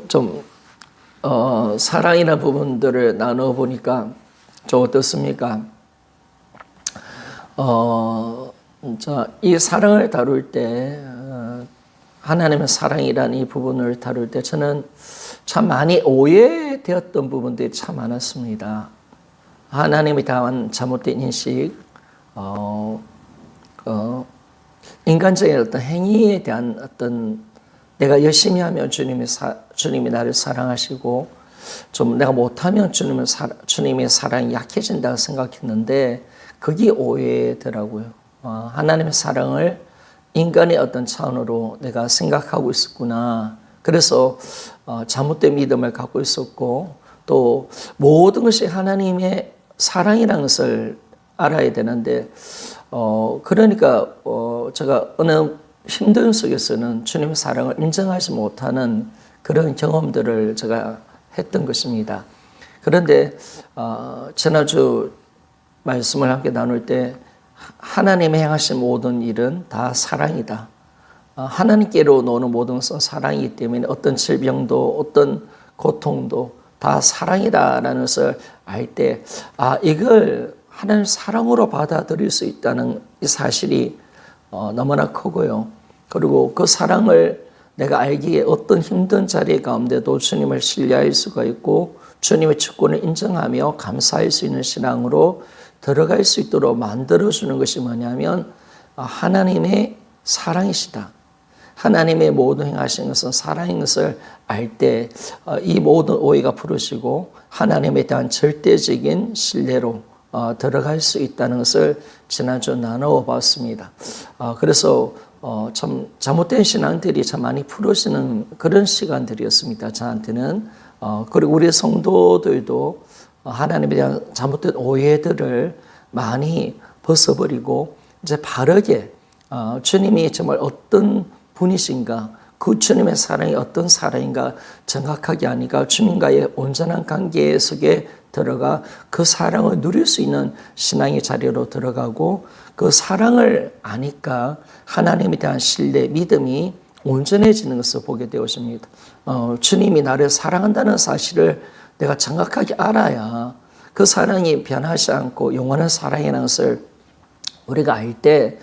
좀 사랑이라는 부분들을 나누어 보니까 좀 어떻습니까? 이 사랑을 다룰 때 하나님의 사랑이라는 이 부분을 다룰 때 저는 참 많이 오해되었던 부분들이 참 많았습니다. 하나님에 대한 잘못된 인식, 인간적인 어떤 행위에 대한 어떤 내가 열심히 하면 주님이 나를 사랑하시고 좀 내가 못하면 주님의 사랑이 약해진다고 생각했는데 그게 오해더라고요. 하나님의 사랑을 인간의 어떤 차원으로 내가 생각하고 있었구나. 그래서 잘못된 믿음을 갖고 있었고 또 모든 것이 하나님의 사랑이라는 것을 알아야 되는데 그러니까 제가 어느 힘든 속에서는 주님의 사랑을 인정하지 못하는 그런 경험들을 제가 했던 것입니다. 그런데 지난주 말씀을 함께 나눌 때 하나님이 행하신 모든 일은 다 사랑이다. 하나님께로 노는 모든 것은 사랑이기 때문에 어떤 질병도 어떤 고통도 다 사랑이다라는 것을 알 때 이걸 하나님 사랑으로 받아들일 수 있다는 이 사실이 너무나 크고요. 그리고 그 사랑을 내가 알기에 어떤 힘든 자리 가운데도 주님을 신뢰할 수가 있고 주님의 주권을 인정하며 감사할 수 있는 신앙으로 들어갈 수 있도록 만들어주는 것이 뭐냐면 하나님의 사랑이시다. 하나님의 모든 행하신 것은 사랑인 것을 알 때 이 모든 오해가 풀어지고 하나님에 대한 절대적인 신뢰로 들어갈 수 있다는 것을 지난주 나누어 봤습니다. 그래서 참 잘못된 신앙들이 참 많이 풀어지는 그런 시간들이었습니다. 저한테는. 그리고 우리 성도들도 하나님에 대한 잘못된 오해들을 많이 벗어버리고 이제 바르게 주님이 정말 어떤 분이신가, 그 주님의 사랑이 어떤 사랑인가 정확하게 아니까 주님과의 온전한 관계 속에 들어가 그 사랑을 누릴 수 있는 신앙의 자리로 들어가고 그 사랑을 아니까 하나님에 대한 신뢰, 믿음이 온전해지는 것을 보게 되었습니다. 주님이 나를 사랑한다는 사실을 내가 정확하게 알아야 그 사랑이 변하지 않고 영원한 사랑이라는 것을 우리가 알 때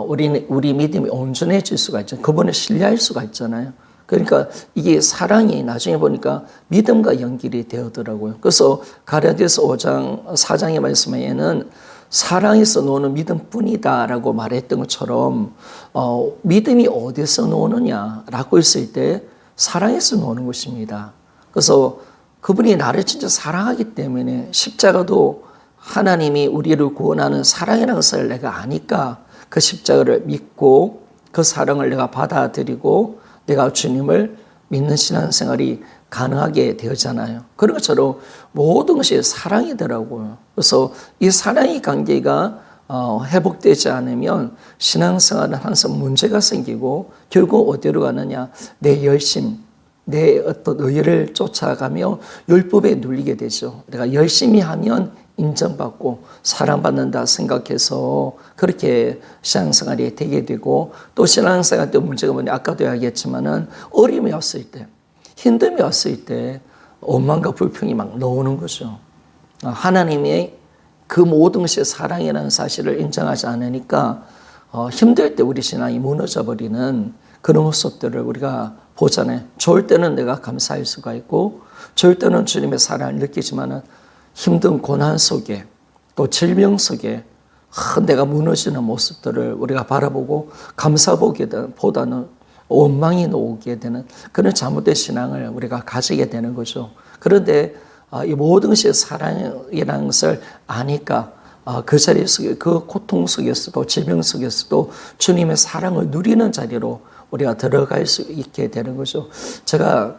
우리 믿음이 온전해질 수가 있잖아요. 그분을 신뢰할 수가 있잖아요. 그러니까 이게 사랑이 나중에 보니까 믿음과 연결이 되더라고요. 그래서 갈라디아서 5장 4장의 말씀에는 사랑에서 노는 믿음뿐이다라고 말했던 것처럼 믿음이 어디서 노느냐라고 했을 때 사랑에서 노는 것입니다. 그래서 그분이 나를 진짜 사랑하기 때문에 십자가도 하나님이 우리를 구원하는 사랑이라는 것을 내가 아니까 그 십자가를 믿고 그 사랑을 내가 받아들이고 내가 주님을 믿는 신앙생활이 가능하게 되었잖아요. 그런 것처럼 모든 것이 사랑이더라고요. 그래서 이 사랑의 관계가 회복되지 않으면 신앙생활은 항상 문제가 생기고 결국 어디로 가느냐, 내 열심, 내 어떤 의를 쫓아가며 율법에 눌리게 되죠. 내가 열심히 하면 인정받고 사랑받는다 생각해서 그렇게 신앙생활이 되게 되고 또 신앙생활 때 문제가 뭐냐, 아까도 이야기했지만은 어려움이 왔을 때, 힘듦이 왔을 때 원망과 불평이 막 나오는 거죠. 하나님의 그 모든 것이 사랑이라는 사실을 인정하지 않으니까 힘들 때 우리 신앙이 무너져 버리는 그런 모습들을 우리가 보잖아요. 좋을 때는 내가 감사할 수가 있고 좋을 때는 주님의 사랑을 느끼지만은 힘든 고난 속에 또 질병 속에 내가 무너지는 모습들을 우리가 바라보고 감사보다는 원망이 오게 되는 그런 잘못된 신앙을 우리가 가지게 되는 거죠. 그런데 이 모든 것이 사랑이라는 것을 아니까 그 자리 속에 그 고통 속에서도 질병 속에서도 주님의 사랑을 누리는 자리로 우리가 들어갈 수 있게 되는 거죠. 제가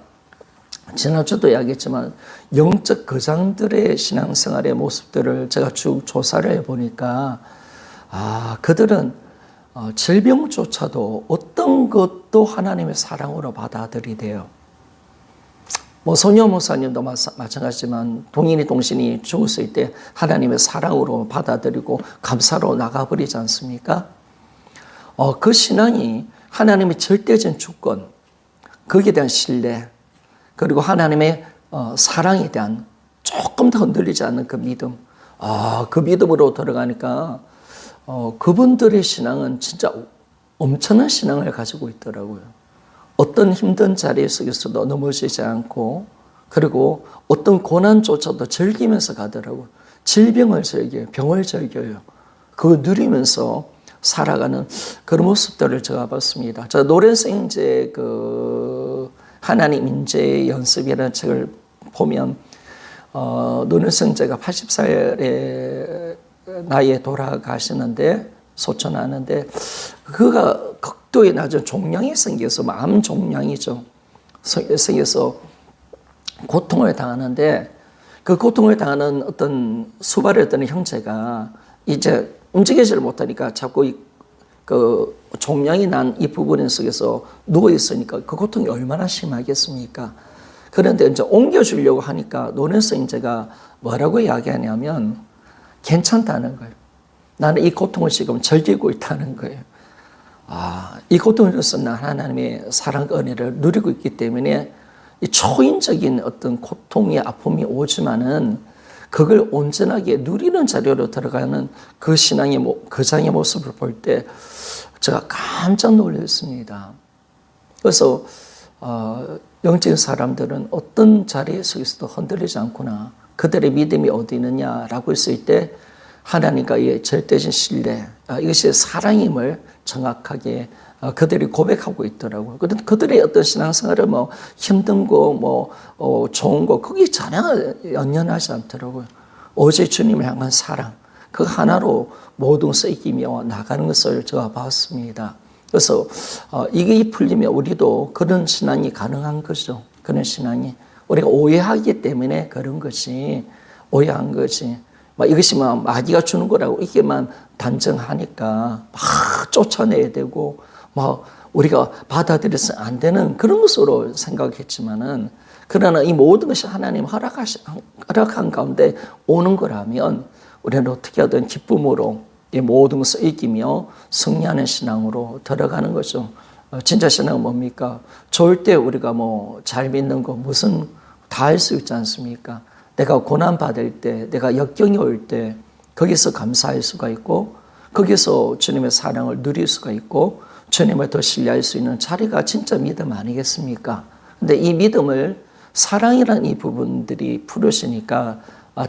지난주도 이야기했지만 영적 거장들의 신앙생활의 모습들을 제가 쭉 조사를 해보니까 그들은 질병조차도 어떤 것도 하나님의 사랑으로 받아들이대요. 손녀 목사님도 마찬가지지만 동인이 동신이 죽었을 때 하나님의 사랑으로 받아들이고 감사로 나가버리지 않습니까? 그 신앙이 하나님의 절대적인 주권, 거기에 대한 신뢰, 그리고 하나님의 사랑에 대한 조금 더 흔들리지 않는 그 믿음. 그 믿음으로 들어가니까 그분들의 신앙은 진짜 엄청난 신앙을 가지고 있더라고요. 어떤 힘든 자리 속에서도 넘어지지 않고, 그리고 어떤 고난조차도 즐기면서 가더라고요. 질병을 즐겨요. 병을 즐겨요. 그거 누리면서 살아가는 그런 모습들을 제가 봤습니다. 저 노래생제 하나님 인재 연습이라는 책을 보면 노래생제가 80살의 나이에 돌아가시는데, 소천하는데, 그가 극도의 낮은 종양이 생겨서, 암 종양이죠. 생겨서 고통을 당하는데, 그 고통을 당하는 어떤 수발했던 형제가 이제 움직이지를 못하니까 자꾸 그 종양이 난 이 부분 속에서 누워 있으니까 그 고통이 얼마나 심하겠습니까? 그런데 이제 옮겨주려고 하니까 노래생제가 뭐라고 이야기하냐면 괜찮다는 거예요. 나는 이 고통을 지금 즐기고 있다는 거예요. 이 고통으로서 난 하나님의 사랑 은혜를 누리고 있기 때문에 이 초인적인 어떤 고통의 아픔이 오지만은 그걸 온전하게 누리는 자리로 들어가는 그 신앙의 그 장의 모습을 볼 때 제가 깜짝 놀랐습니다. 그래서 영적인 사람들은 어떤 자리에 속에서도 흔들리지 않구나. 그들의 믿음이 어디 있느냐라고 했을 때 하나님과의 절대적인 신뢰, 이것이 사랑임을 정확하게 그들이 고백하고 있더라고요. 그들의 어떤 신앙생활은 뭐 힘든 거, 좋은 거, 그게 전혀 연연하지 않더라고요. 오직 주님을 향한 사랑, 그 하나로 모든 것을 이기며 나가는 것을 제가 봤습니다. 그래서 이게 풀리면 우리도 그런 신앙이 가능한 거죠. 그런 신앙이. 우리가 오해하기 때문에 그런 것이, 오해한 거지. 이것이 마귀가 주는 거라고 이게만 단정하니까 막 쫓아내야 되고, 우리가 받아들여서 안 되는 그런 것으로 생각했지만은, 그러나 이 모든 것이 하나님 허락한 가운데 오는 거라면 우리는 어떻게 하든 기쁨으로 이 모든 것을 이기며 승리하는 신앙으로 들어가는 거죠. 진짜 신앙은 뭡니까? 좋을 때 우리가 잘 믿는 거 무슨 다 할 수 있지 않습니까? 내가 고난받을 때, 내가 역경이 올 때 거기서 감사할 수가 있고, 거기서 주님의 사랑을 누릴 수가 있고, 주님을 더 신뢰할 수 있는 자리가 진짜 믿음 아니겠습니까? 근데 이 믿음을 사랑이라는 이 부분들이 풀으시니까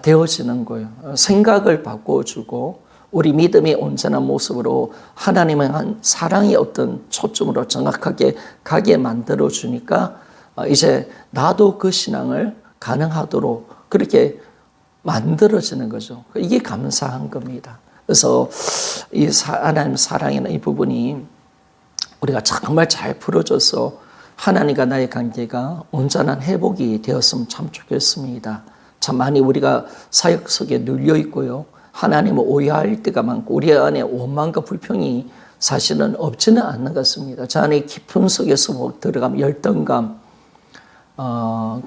되어지는 거예요. 생각을 바꿔주고 우리 믿음의 온전한 모습으로 하나님의 한 사랑의 어떤 초점으로 정확하게 가게 만들어주니까 이제 나도 그 신앙을 가능하도록 그렇게 만들어지는 거죠. 이게 감사한 겁니다. 그래서 이 하나님 사랑이라는 이 부분이 우리가 정말 잘 풀어줘서 하나님과 나의 관계가 온전한 회복이 되었으면 참 좋겠습니다. 참 많이 우리가 사역 속에 눌려 있고요. 하나님을 오해할 때가 많고 우리 안에 원망과 불평이 사실은 없지는 않는 것 같습니다. 저 안에 깊은 속에서 들어가면 열등감,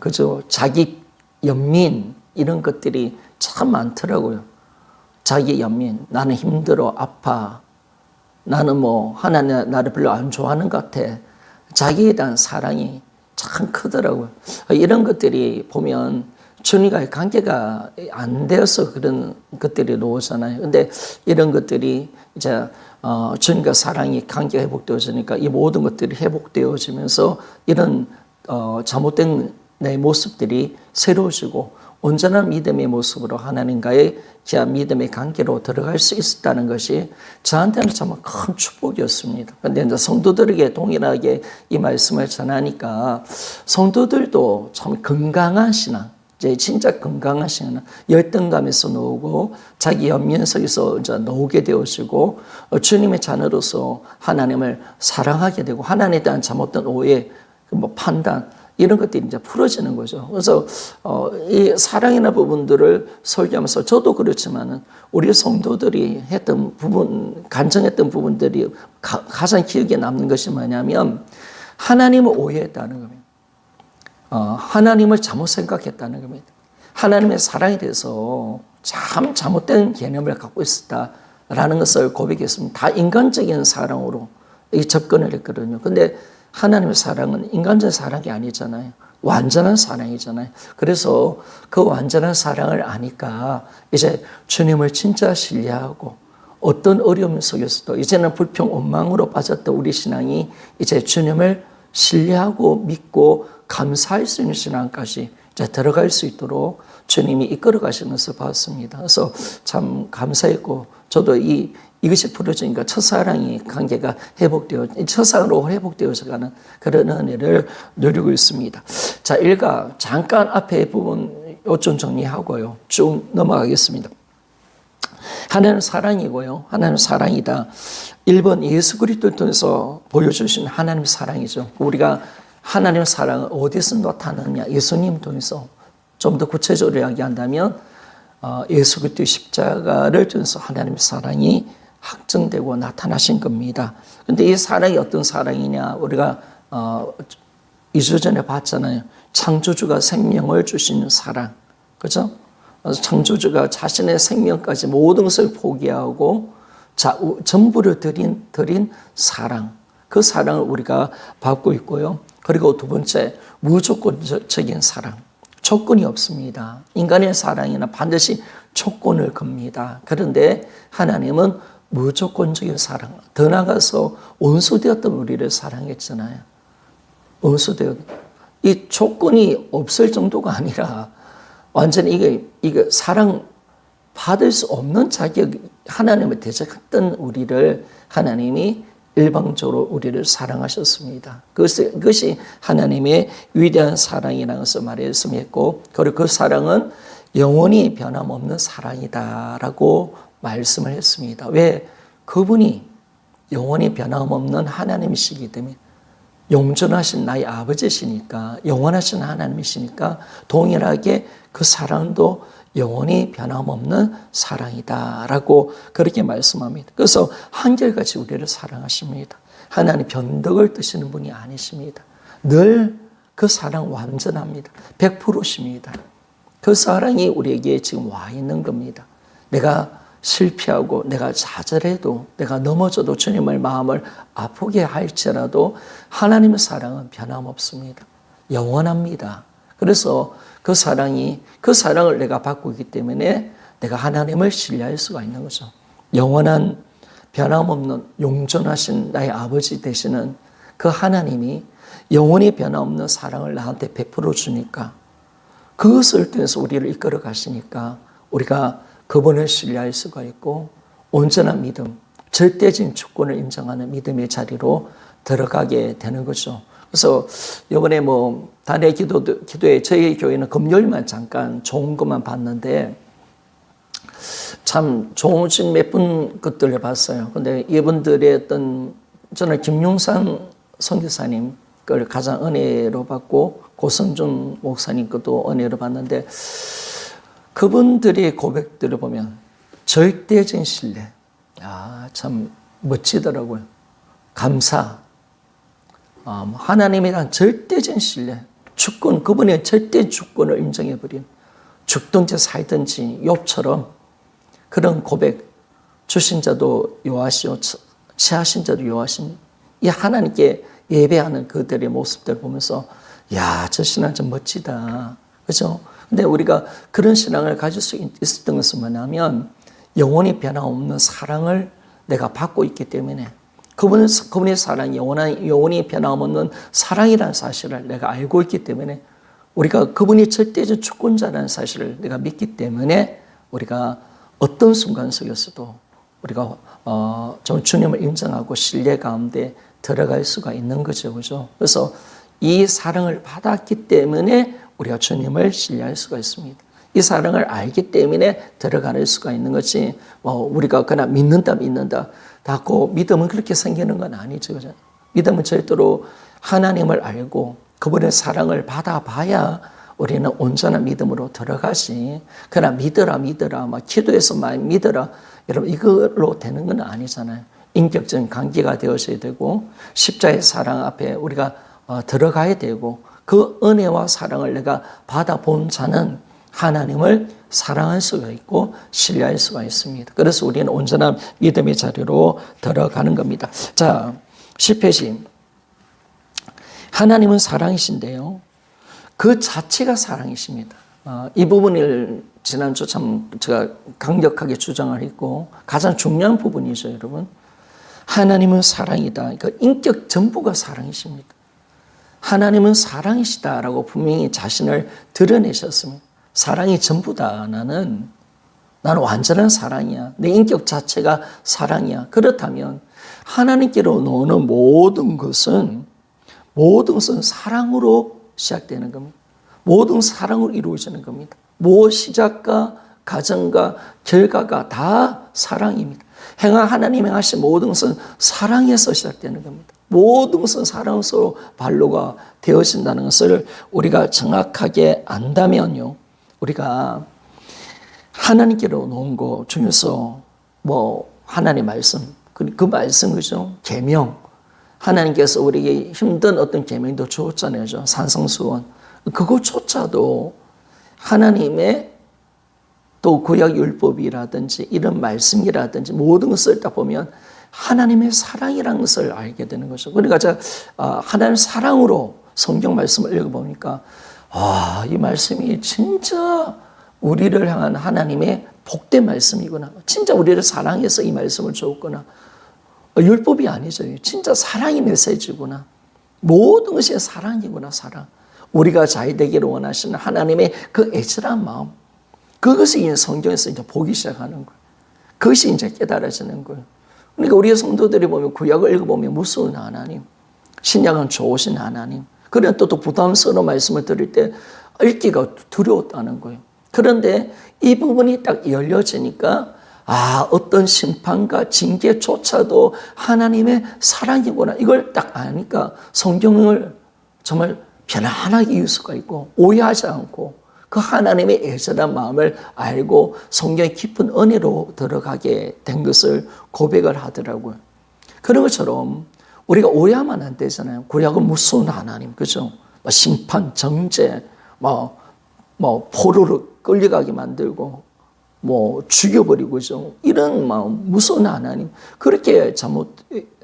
그저 자기 연민 이런 것들이 참 많더라고요. 자기 연민, 나는 힘들어, 아파. 나는 하나님 나를 별로 안 좋아하는 것 같아. 자기에 대한 사랑이 참 크더라고요. 이런 것들이 보면 주님과의 관계가 안 되어서 그런 것들이 나오잖아요. 근데 이런 것들이 이제 주님과 사랑이 관계가 회복되어지니까 이 모든 것들이 회복되어지면서 이런 잘못된 내 모습들이 새로워지고 온전한 믿음의 모습으로 하나님과의 귀한 믿음의 관계로 들어갈 수 있었다는 것이 저한테는 정말 큰 축복이었습니다. 그런데 이제 성도들에게 동일하게 이 말씀을 전하니까 성도들도 참 건강한 신앙, 이제 진짜 건강한 신앙, 열등감에서 나오고 자기 연민 속에서 이제 나오게 되어지고 주님의 자녀로서 하나님을 사랑하게 되고 하나님에 대한 잘못된 오해, 판단 이런 것들이 이제 풀어지는 거죠. 그래서 이 사랑이나 부분들을 설교하면서 저도 그렇지만은 우리 성도들이 했던 부분, 간증했던 부분들이 가장 기억에 남는 것이 뭐냐면 하나님을 오해했다는 겁니다. 하나님을 잘못 생각했다는 겁니다. 하나님의 사랑에 대해서 참 잘못된 개념을 갖고 있었다라는 것을 고백했습니다. 다 인간적인 사랑으로 접근을 했거든요. 근데 하나님의 사랑은 인간적인 사랑이 아니잖아요. 완전한 사랑이잖아요. 그래서 그 완전한 사랑을 아니까 이제 주님을 진짜 신뢰하고 어떤 어려움 속에서도 이제는 불평, 원망으로 빠졌던 우리 신앙이 이제 주님을 신뢰하고 믿고 감사할 수 있는 신앙까지 이제 들어갈 수 있도록 주님이 이끌어 가시는 것을 봤습니다. 그래서 참 감사했고 저도 이것이 풀어지니까 첫사랑이 관계가 회복되어 첫사랑으로 회복되어져 가는 그런 은혜를 누리고 있습니다. 자, 일가 잠깐 앞에 부분 요점 정리하고요. 쭉 넘어가겠습니다. 하나님은 사랑이고요. 하나님은 사랑이다. 1번 예수 그리스도를 통해서 보여주신 하나님의 사랑이죠. 우리가 하나님의 사랑을 어디서 나타나느냐? 예수님 통해서 좀 더 구체적으로 이야기한다면 예수 그리스도의 십자가를 통해서 하나님의 사랑이 확증되고 나타나신 겁니다. 그런데 이 사랑이 어떤 사랑이냐? 우리가 2주 전에 봤잖아요. 창조주가 생명을 주시는 사랑. 그렇죠? 창조주가 자신의 생명까지 모든 것을 포기하고 전부를 드린 사랑. 그 사랑을 우리가 받고 있고요. 그리고 두 번째, 무조건적인 사랑. 조건이 없습니다. 인간의 사랑에는 반드시 조건을 겁니다. 그런데 하나님은 무조건적인 사랑. 더 나아가서 원수되었던 우리를 사랑했잖아요. 이 조건이 없을 정도가 아니라 완전히 이게 사랑 받을 수 없는 자격, 하나님을 대적했던 우리를 하나님이 일방적으로 우리를 사랑하셨습니다. 그것이 하나님의 위대한 사랑이라는 것을 말했음했고, 그리고 그 사랑은 영원히 변함없는 사랑이다라고 말씀을 했습니다. 왜? 그분이 영원히 변함없는 하나님이시기 때문에, 영존하신 나의 아버지시니까, 영원하신 하나님이시니까 동일하게 그 사랑도 영원히 변함없는 사랑이다라고 그렇게 말씀합니다. 그래서 한결같이 우리를 사랑하십니다. 하나님 변덕을 뜨시는 분이 아니십니다. 늘 그 사랑 완전합니다. 100%십니다. 그 사랑이 우리에게 지금 와 있는 겁니다. 내가 실패하고 내가 좌절해도 내가 넘어져도 주님의 마음을 아프게 할지라도 하나님의 사랑은 변함없습니다. 영원합니다. 그래서 그 사랑을 내가 받고 있기 때문에 내가 하나님을 신뢰할 수가 있는 거죠. 영원한 변함없는 용존하신 나의 아버지 되시는 그 하나님이 영원히 변함없는 사랑을 나한테 베풀어 주니까, 그것을 통해서 우리를 이끌어 가시니까 우리가 그분을 신뢰할 수가 있고 온전한 믿음, 절대적인 주권을 인정하는 믿음의 자리로 들어가게 되는 거죠. 그래서 이번에 단회 기도에 저희 교회는 금요일만 잠깐 좋은 것만 봤는데 참 좋으신 몇 분 것들을 봤어요. 근데 이분들의 저는 김용산 선교사님 걸 가장 은혜로 받고 고성준 목사님 것도 은혜로 받는데, 그분들의 고백들을 보면 절대적인 신뢰, 참 멋지더라고요. 감사, 하나님에 대한 절대적인 신뢰, 주권, 그분의 절대 주권을 인정해버린, 죽든지 살든지 욥처럼 그런 고백, 주신 자도 여호와시오 취하신 자도 여호와시니, 이 하나님께 예배하는 그들의 모습들 보면서 저 신앙 좀 멋지다, 그렇죠? 근데 우리가 그런 신앙을 가질 수 있었던 것은 뭐냐면 영원히 변함없는 사랑을 내가 받고 있기 때문에, 그분의 사랑이 영원히 변함없는 사랑이라는 사실을 내가 알고 있기 때문에, 우리가 그분이 절대적 주권자라는 사실을 내가 믿기 때문에 우리가 어떤 순간 속에서도 우리가 좀 주님을 인정하고 신뢰 가운데 들어갈 수가 있는 거죠, 그죠? 그래서 이 사랑을 받았기 때문에 우리가 주님을 신뢰할 수가 있습니다. 이 사랑을 알기 때문에 들어갈 수가 있는 거지, 우리가 그냥 믿는다. 그 믿음은 그렇게 생기는 건 아니죠. 그죠? 믿음은 절대로 하나님을 알고 그분의 사랑을 받아봐야 우리는 온전한 믿음으로 들어가지. 그러나 믿어라, 기도해서만 믿어라. 여러분, 이걸로 되는 건 아니잖아요. 인격적인 관계가 되어져야 되고, 십자의 사랑 앞에 우리가 들어가야 되고, 그 은혜와 사랑을 내가 받아본 자는 하나님을 사랑할 수가 있고 신뢰할 수가 있습니다. 그래서 우리는 온전한 믿음의 자리로 들어가는 겁니다. 자, 10페이지. 하나님은 사랑이신데요. 그 자체가 사랑이십니다. 이 부분을 지난주 참 제가 강력하게 주장을 했고 가장 중요한 부분이죠, 여러분. 하나님은 사랑이다. 그러니까 인격 전부가 사랑이십니다. 하나님은 사랑이시다라고 분명히 자신을 드러내셨습니다. 사랑이 전부다. 나는 완전한 사랑이야. 내 인격 자체가 사랑이야. 그렇다면 하나님께로 오는 모든 것은 사랑으로 시작되는 겁니다. 모든 사랑으로 이루어지는 겁니다. 시작과 과정과 결과가 다 사랑입니다. 하나님 행하신 모든 것은 사랑에서 시작되는 겁니다. 모든 것은 사랑으로 반로가 되어진다는 것을 우리가 정확하게 안다면요, 우리가 하나님께로 놓은 것 중에서 하나님의 말씀, 그 말씀, 그죠? 계명. 하나님께서 우리에게 힘든 어떤 계명도 주었잖아요. 산성수원. 그것조차도 하나님의 또 구약 율법이라든지 이런 말씀이라든지 모든 것을 딱 보면 하나님의 사랑이라는 것을 알게 되는 거죠. 그러니까 제가 하나님의 사랑으로 성경 말씀을 읽어보니까 이 말씀이 진짜 우리를 향한 하나님의 복된 말씀이구나. 진짜 우리를 사랑해서 이 말씀을 주었구나. 율법이 아니죠. 진짜 사랑의 메시지구나. 모든 것이 사랑이구나, 사랑. 우리가 잘 되기를 원하시는 하나님의 그 애절한 마음. 그것이 이제 성경에서 이제 보기 시작하는 거예요. 그것이 이제 깨달아지는 거예요. 그러니까 우리 성도들이 보면 구약을 읽어보면 무서운 하나님, 신약은 좋으신 하나님. 그런 또 부담스러운 말씀을 들을 때 읽기가 두려웠다는 거예요. 그런데 이 부분이 딱 열려지니까 어떤 심판과 징계조차도 하나님의 사랑이구나. 이걸 딱 아니까 성경을 정말 편안하게 읽을 수가 있고 오해하지 않고 그 하나님의 애절한 마음을 알고 성경의 깊은 은혜로 들어가게 된 것을 고백을 하더라고요. 그런 것처럼 우리가 오해하면 안 되잖아요. 구약은 무서운 하나님, 그죠? 심판, 정죄, 포로로 끌려가게 만들고 죽여버리고, 그죠? 이런 마음, 무서운 하나님, 그렇게 잘못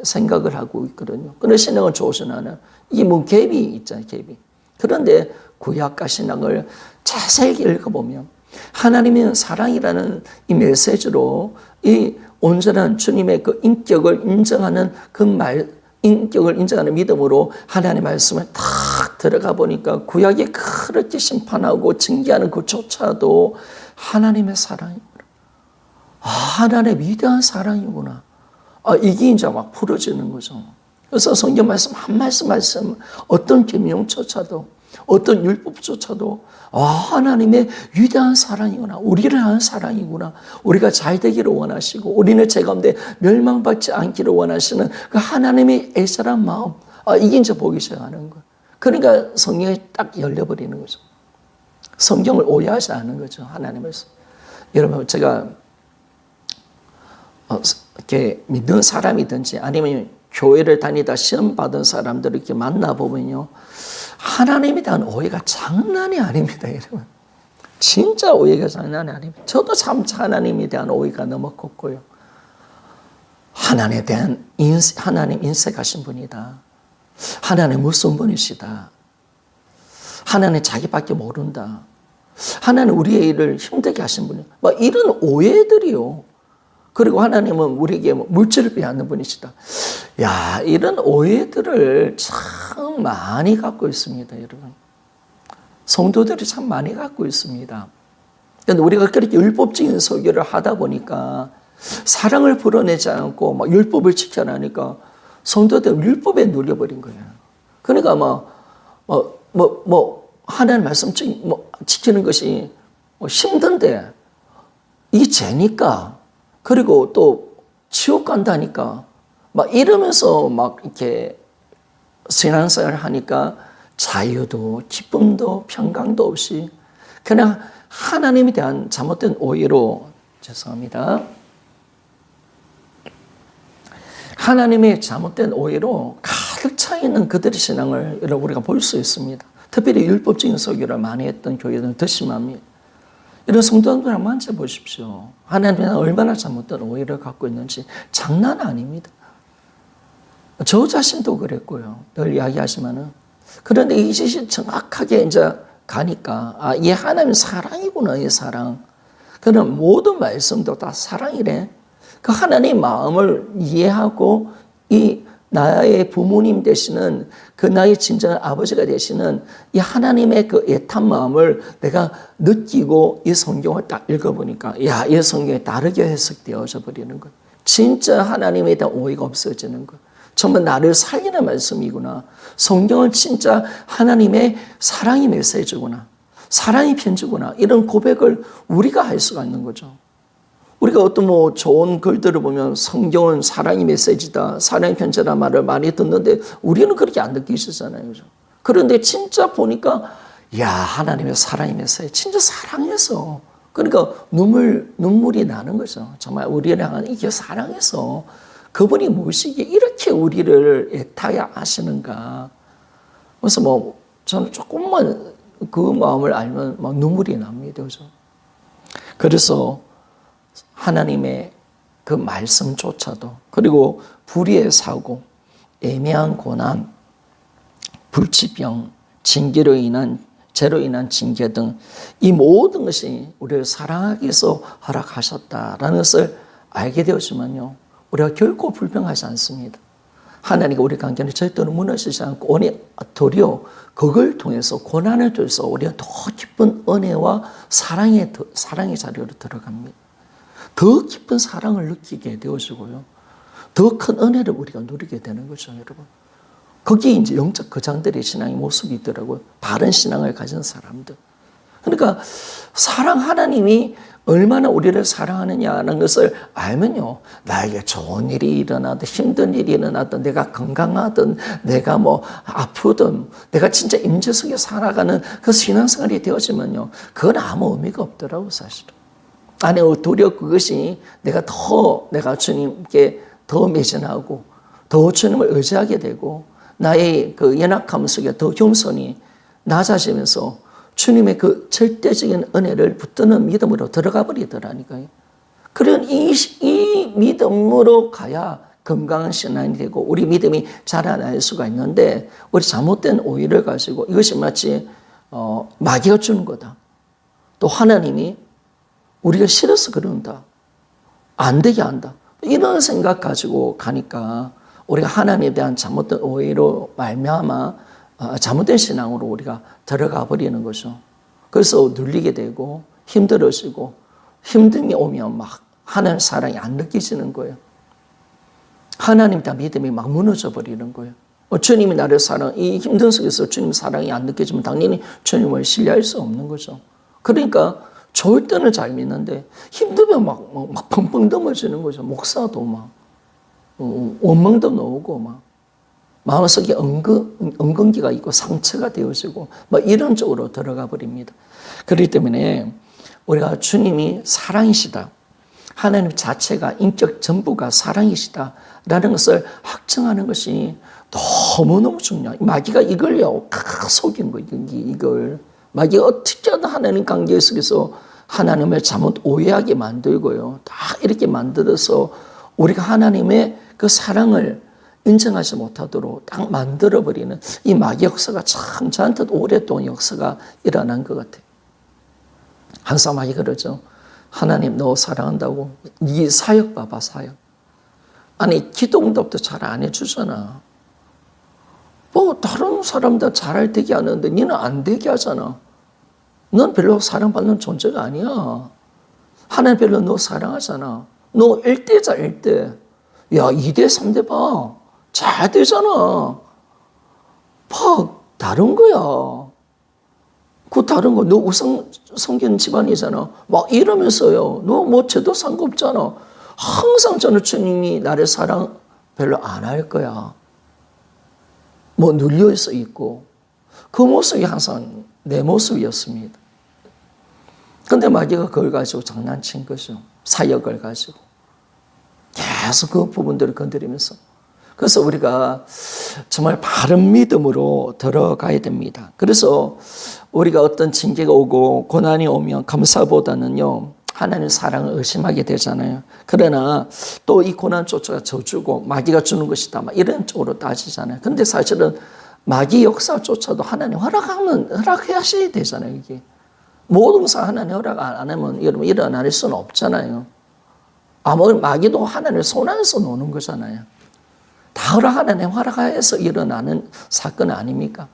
생각을 하고 있거든요. 그런데 신앙은 좋으신 하나님, 이게 갭이 있잖아요, 갭이. 그런데 구약과 신앙을 자세히 읽어보면 하나님은 사랑이라는 이 메시지로 이 온전한 주님의 그 인격을 인정하는 인격을 인정하는 믿음으로 하나님의 말씀을 탁 들어가 보니까 구약에 그렇게 심판하고 징계하는 그조차도 하나님의 사랑이구나. 하나님의 위대한 사랑이구나. 이게 이제 막 풀어지는 거죠. 그래서 성경 말씀 한 말씀 어떤 계명조차도 어떤 율법조차도 하나님의 위대한 사랑이구나. 우리를 향한 사랑이구나. 우리가 잘 되기를 원하시고 우리는 제 가운데 멸망받지 않기를 원하시는 그 하나님의 애절한 마음, 이게 이제 보기 시작하는 거예요. 그러니까 성경이 딱 열려버리는 거죠. 성경을 오해하지 않는 거죠. 하나님의 여러분, 제가 이렇게 믿는 사람이든지 아니면 교회를 다니다 시험 받은 사람들을 이렇게 만나보면요, 하나님에 대한 오해가 장난이 아닙니다, 여러분. 진짜 오해가 장난이 아닙니다. 저도 참 하나님에 대한 오해가 너무 컸고요. 하나님에 대한 하나님 인색하신 분이다. 하나님 무슨 분이시다. 하나님 자기밖에 모른다. 하나님 우리의 일을 힘들게 하신 분이다. 이런 오해들이요. 그리고 하나님은 우리에게 물질을 빼앗는 분이시다. 이런 오해들을 참 많이 갖고 있습니다, 여러분. 성도들이 참 많이 갖고 있습니다. 그런데 우리가 그렇게 율법적인 설교를 하다 보니까 사랑을 풀어내지 않고 율법을 지켜나니까 성도들 율법에 눌려버린 거예요. 그러니까 하나님 말씀 지키는 것이 힘든데 이게 죄니까, 그리고 또 지옥 간다니까 이러면서 이렇게 신앙생활을 하니까 자유도 기쁨도 평강도 없이 그냥 하나님에 대한 잘못된 오해로, 죄송합니다, 하나님의 잘못된 오해로 가득 차 있는 그들의 신앙을 우리가 볼 수 있습니다. 특별히 율법적인 설교를 많이 했던 교회들은 더 심합니다. 이런 성도들 한번 만져보십시오. 하나님에 얼마나 잘못된 오해를 갖고 있는지 장난 아닙니다. 저 자신도 그랬고요. 늘 이야기하지만은 그런데 이 짓이 정확하게 이제 가니까, 아, 이 하나님 사랑이구나, 이 사랑. 그런 모든 말씀도 다 사랑이래. 그 하나님의 마음을 이해하고 이 나의 부모님 되시는 그 나의 진정한 아버지가 되시는 이 하나님의 그 애탄 마음을 내가 느끼고 이 성경을 딱 읽어보니까 야, 이 성경이 다르게 해석되어져 버리는 거예요. 진짜 하나님에 대한 오해가 없어지는 거예요. 정말 나를 살리는 말씀이구나. 성경은 진짜 하나님의 사랑의 메시지구나. 사랑의 편지구나. 이런 고백을 우리가 할 수가 있는 거죠. 우리가 어떤 뭐 좋은 글들을 보면 성경은 사랑의 메시지다, 사랑의 편지다 말을 많이 듣는데 우리는 그렇게 안 느끼시잖아요. 그죠? 그런데 진짜 보니까 야, 하나님의 사랑의 메시지 진짜 사랑해서 그러니까 눈물이 나는 거죠. 정말 우리를 향한 이게 사랑해서 그분이 무엇이기에 이렇게 우리를 애타야 하시는가. 그래서 뭐 저는 조금만 그 마음을 알면 막 눈물이 납니다. 그죠? 그래서 하나님의 그 말씀조차도 그리고 불의의 사고, 애매한 고난, 불치병, 징계로 인한 죄로 인한 징계 등 이 모든 것이 우리를 사랑하기 위해서 허락하셨다라는 것을 알게 되었지만요. 우리가 결코 불평하지 않습니다. 하나님과 우리 관계는 절대로 무너지지 않고 도리어 그걸 통해서 고난을 통해서 우리가 더 깊은 은혜와 사랑의 자리로 들어갑니다. 더 깊은 사랑을 느끼게 되어지고요. 더 큰 은혜를 우리가 누리게 되는 거죠, 여러분. 거기에 이제 영적 거장들의 신앙의 모습이 있더라고요. 바른 신앙을 가진 사람들. 그러니까 하나님이 얼마나 우리를 사랑하느냐는 것을 알면요. 나에게 좋은 일이 일어나든 힘든 일이 일어나든 내가 건강하든 내가 뭐 아프든 내가 진짜 임재 속에 살아가는 그 신앙생활이 되어지면요. 그건 아무 의미가 없더라고 사실은. 아니 도리어 그것이 내가 주님께 더 매진하고 더 주님을 의지하게 되고 나의 그 연약함 속에 더 겸손히 낮아지면서 주님의 그 절대적인 은혜를 붙드는 믿음으로 들어가 버리더라니까요. 그런 이 믿음으로 가야 건강한 신앙이 되고 우리 믿음이 자라날 수가 있는데 우리 잘못된 오해를 가지고 이것이 마치 마귀가 주는 거다. 또 하나님이 우리가 싫어서 그런다. 안 되게 한다. 이런 생각 가지고 가니까 우리가 하나님에 대한 잘못된 오해로 말미암아 잘못된 신앙으로 우리가 들어가 버리는 거죠. 그래서 눌리게 되고 힘들어지고 힘듦이 오면 막 하나님 사랑이 안 느껴지는 거예요. 하나님 다 믿음이 막 무너져 버리는 거예요. 주님이 나를 이 힘든 속에서 주님 사랑이 안 느껴지면 당연히 주님을 신뢰할 수 없는 거죠. 그러니까 좋을 때는 잘 믿는데 힘들면 막 펑펑 넘어지는 거죠. 목사도 막 원망도 나오고 막 마음속에 엉겅기가 있고 상처가 되어지고 막 이런 쪽으로 들어가 버립니다. 그렇기 때문에 우리가 주님이 사랑이시다. 하나님 자체가 인격 전부가 사랑이시다라는 것을 확증하는 것이 너무너무 중요해요. 마귀가 이걸요 속인 거예요. 이걸 마귀가 어떻게 하든 하나님 관계 속에서 하나님을 잘못 오해하게 만들고요. 다 이렇게 만들어서 우리가 하나님의 그 사랑을 인정하지 못하도록 딱 만들어버리는 이 마귀 역사가 참 저한테도 오랫동안 역사가 일어난 것 같아요. 항상 마귀 그러죠. 하나님 너 사랑한다고 네 사역 봐봐 사역. 아니 기도응답도 잘 안 해주잖아. 뭐 다른 사람들 잘할 되게 하는데 너는 안 되게 하잖아. 넌 별로 사랑받는 존재가 아니야. 하나님 별로 너 사랑하잖아. 너 1대자 1대. 야 2대 3대 봐. 잘 되잖아. 봐 다른 거야. 그 다른 거 너 우상 섬기는 집안이잖아. 막 이러면서요. 너 뭐 죄도 상관없잖아. 항상 저는 주님이 나를 사랑 별로 안 할 거야. 뭐 눌려서 있고 그 모습이 항상 내 모습이었습니다. 근데 마귀가 그걸 가지고 장난친 거죠. 사역을 가지고. 계속 그 부분들을 건드리면서. 그래서 우리가 정말 바른 믿음으로 들어가야 됩니다. 그래서 우리가 어떤 징계가 오고 고난이 오면 감사보다는요. 하나님의 사랑을 의심하게 되잖아요. 그러나 또 이 고난 쫓아가 저주고 마귀가 주는 것이다. 막 이런 쪽으로 따지잖아요. 근데 사실은 마귀 역사조차도 하나님 허락하셔야 되잖아요. 이게 모든 것을 하나님 허락 안 하면 여러분 일어날 수는 없잖아요. 아무리 마귀도 하나님을 손 안에서 노는 거잖아요. 다 하나님 허락하여서 일어나는 사건 아닙니까?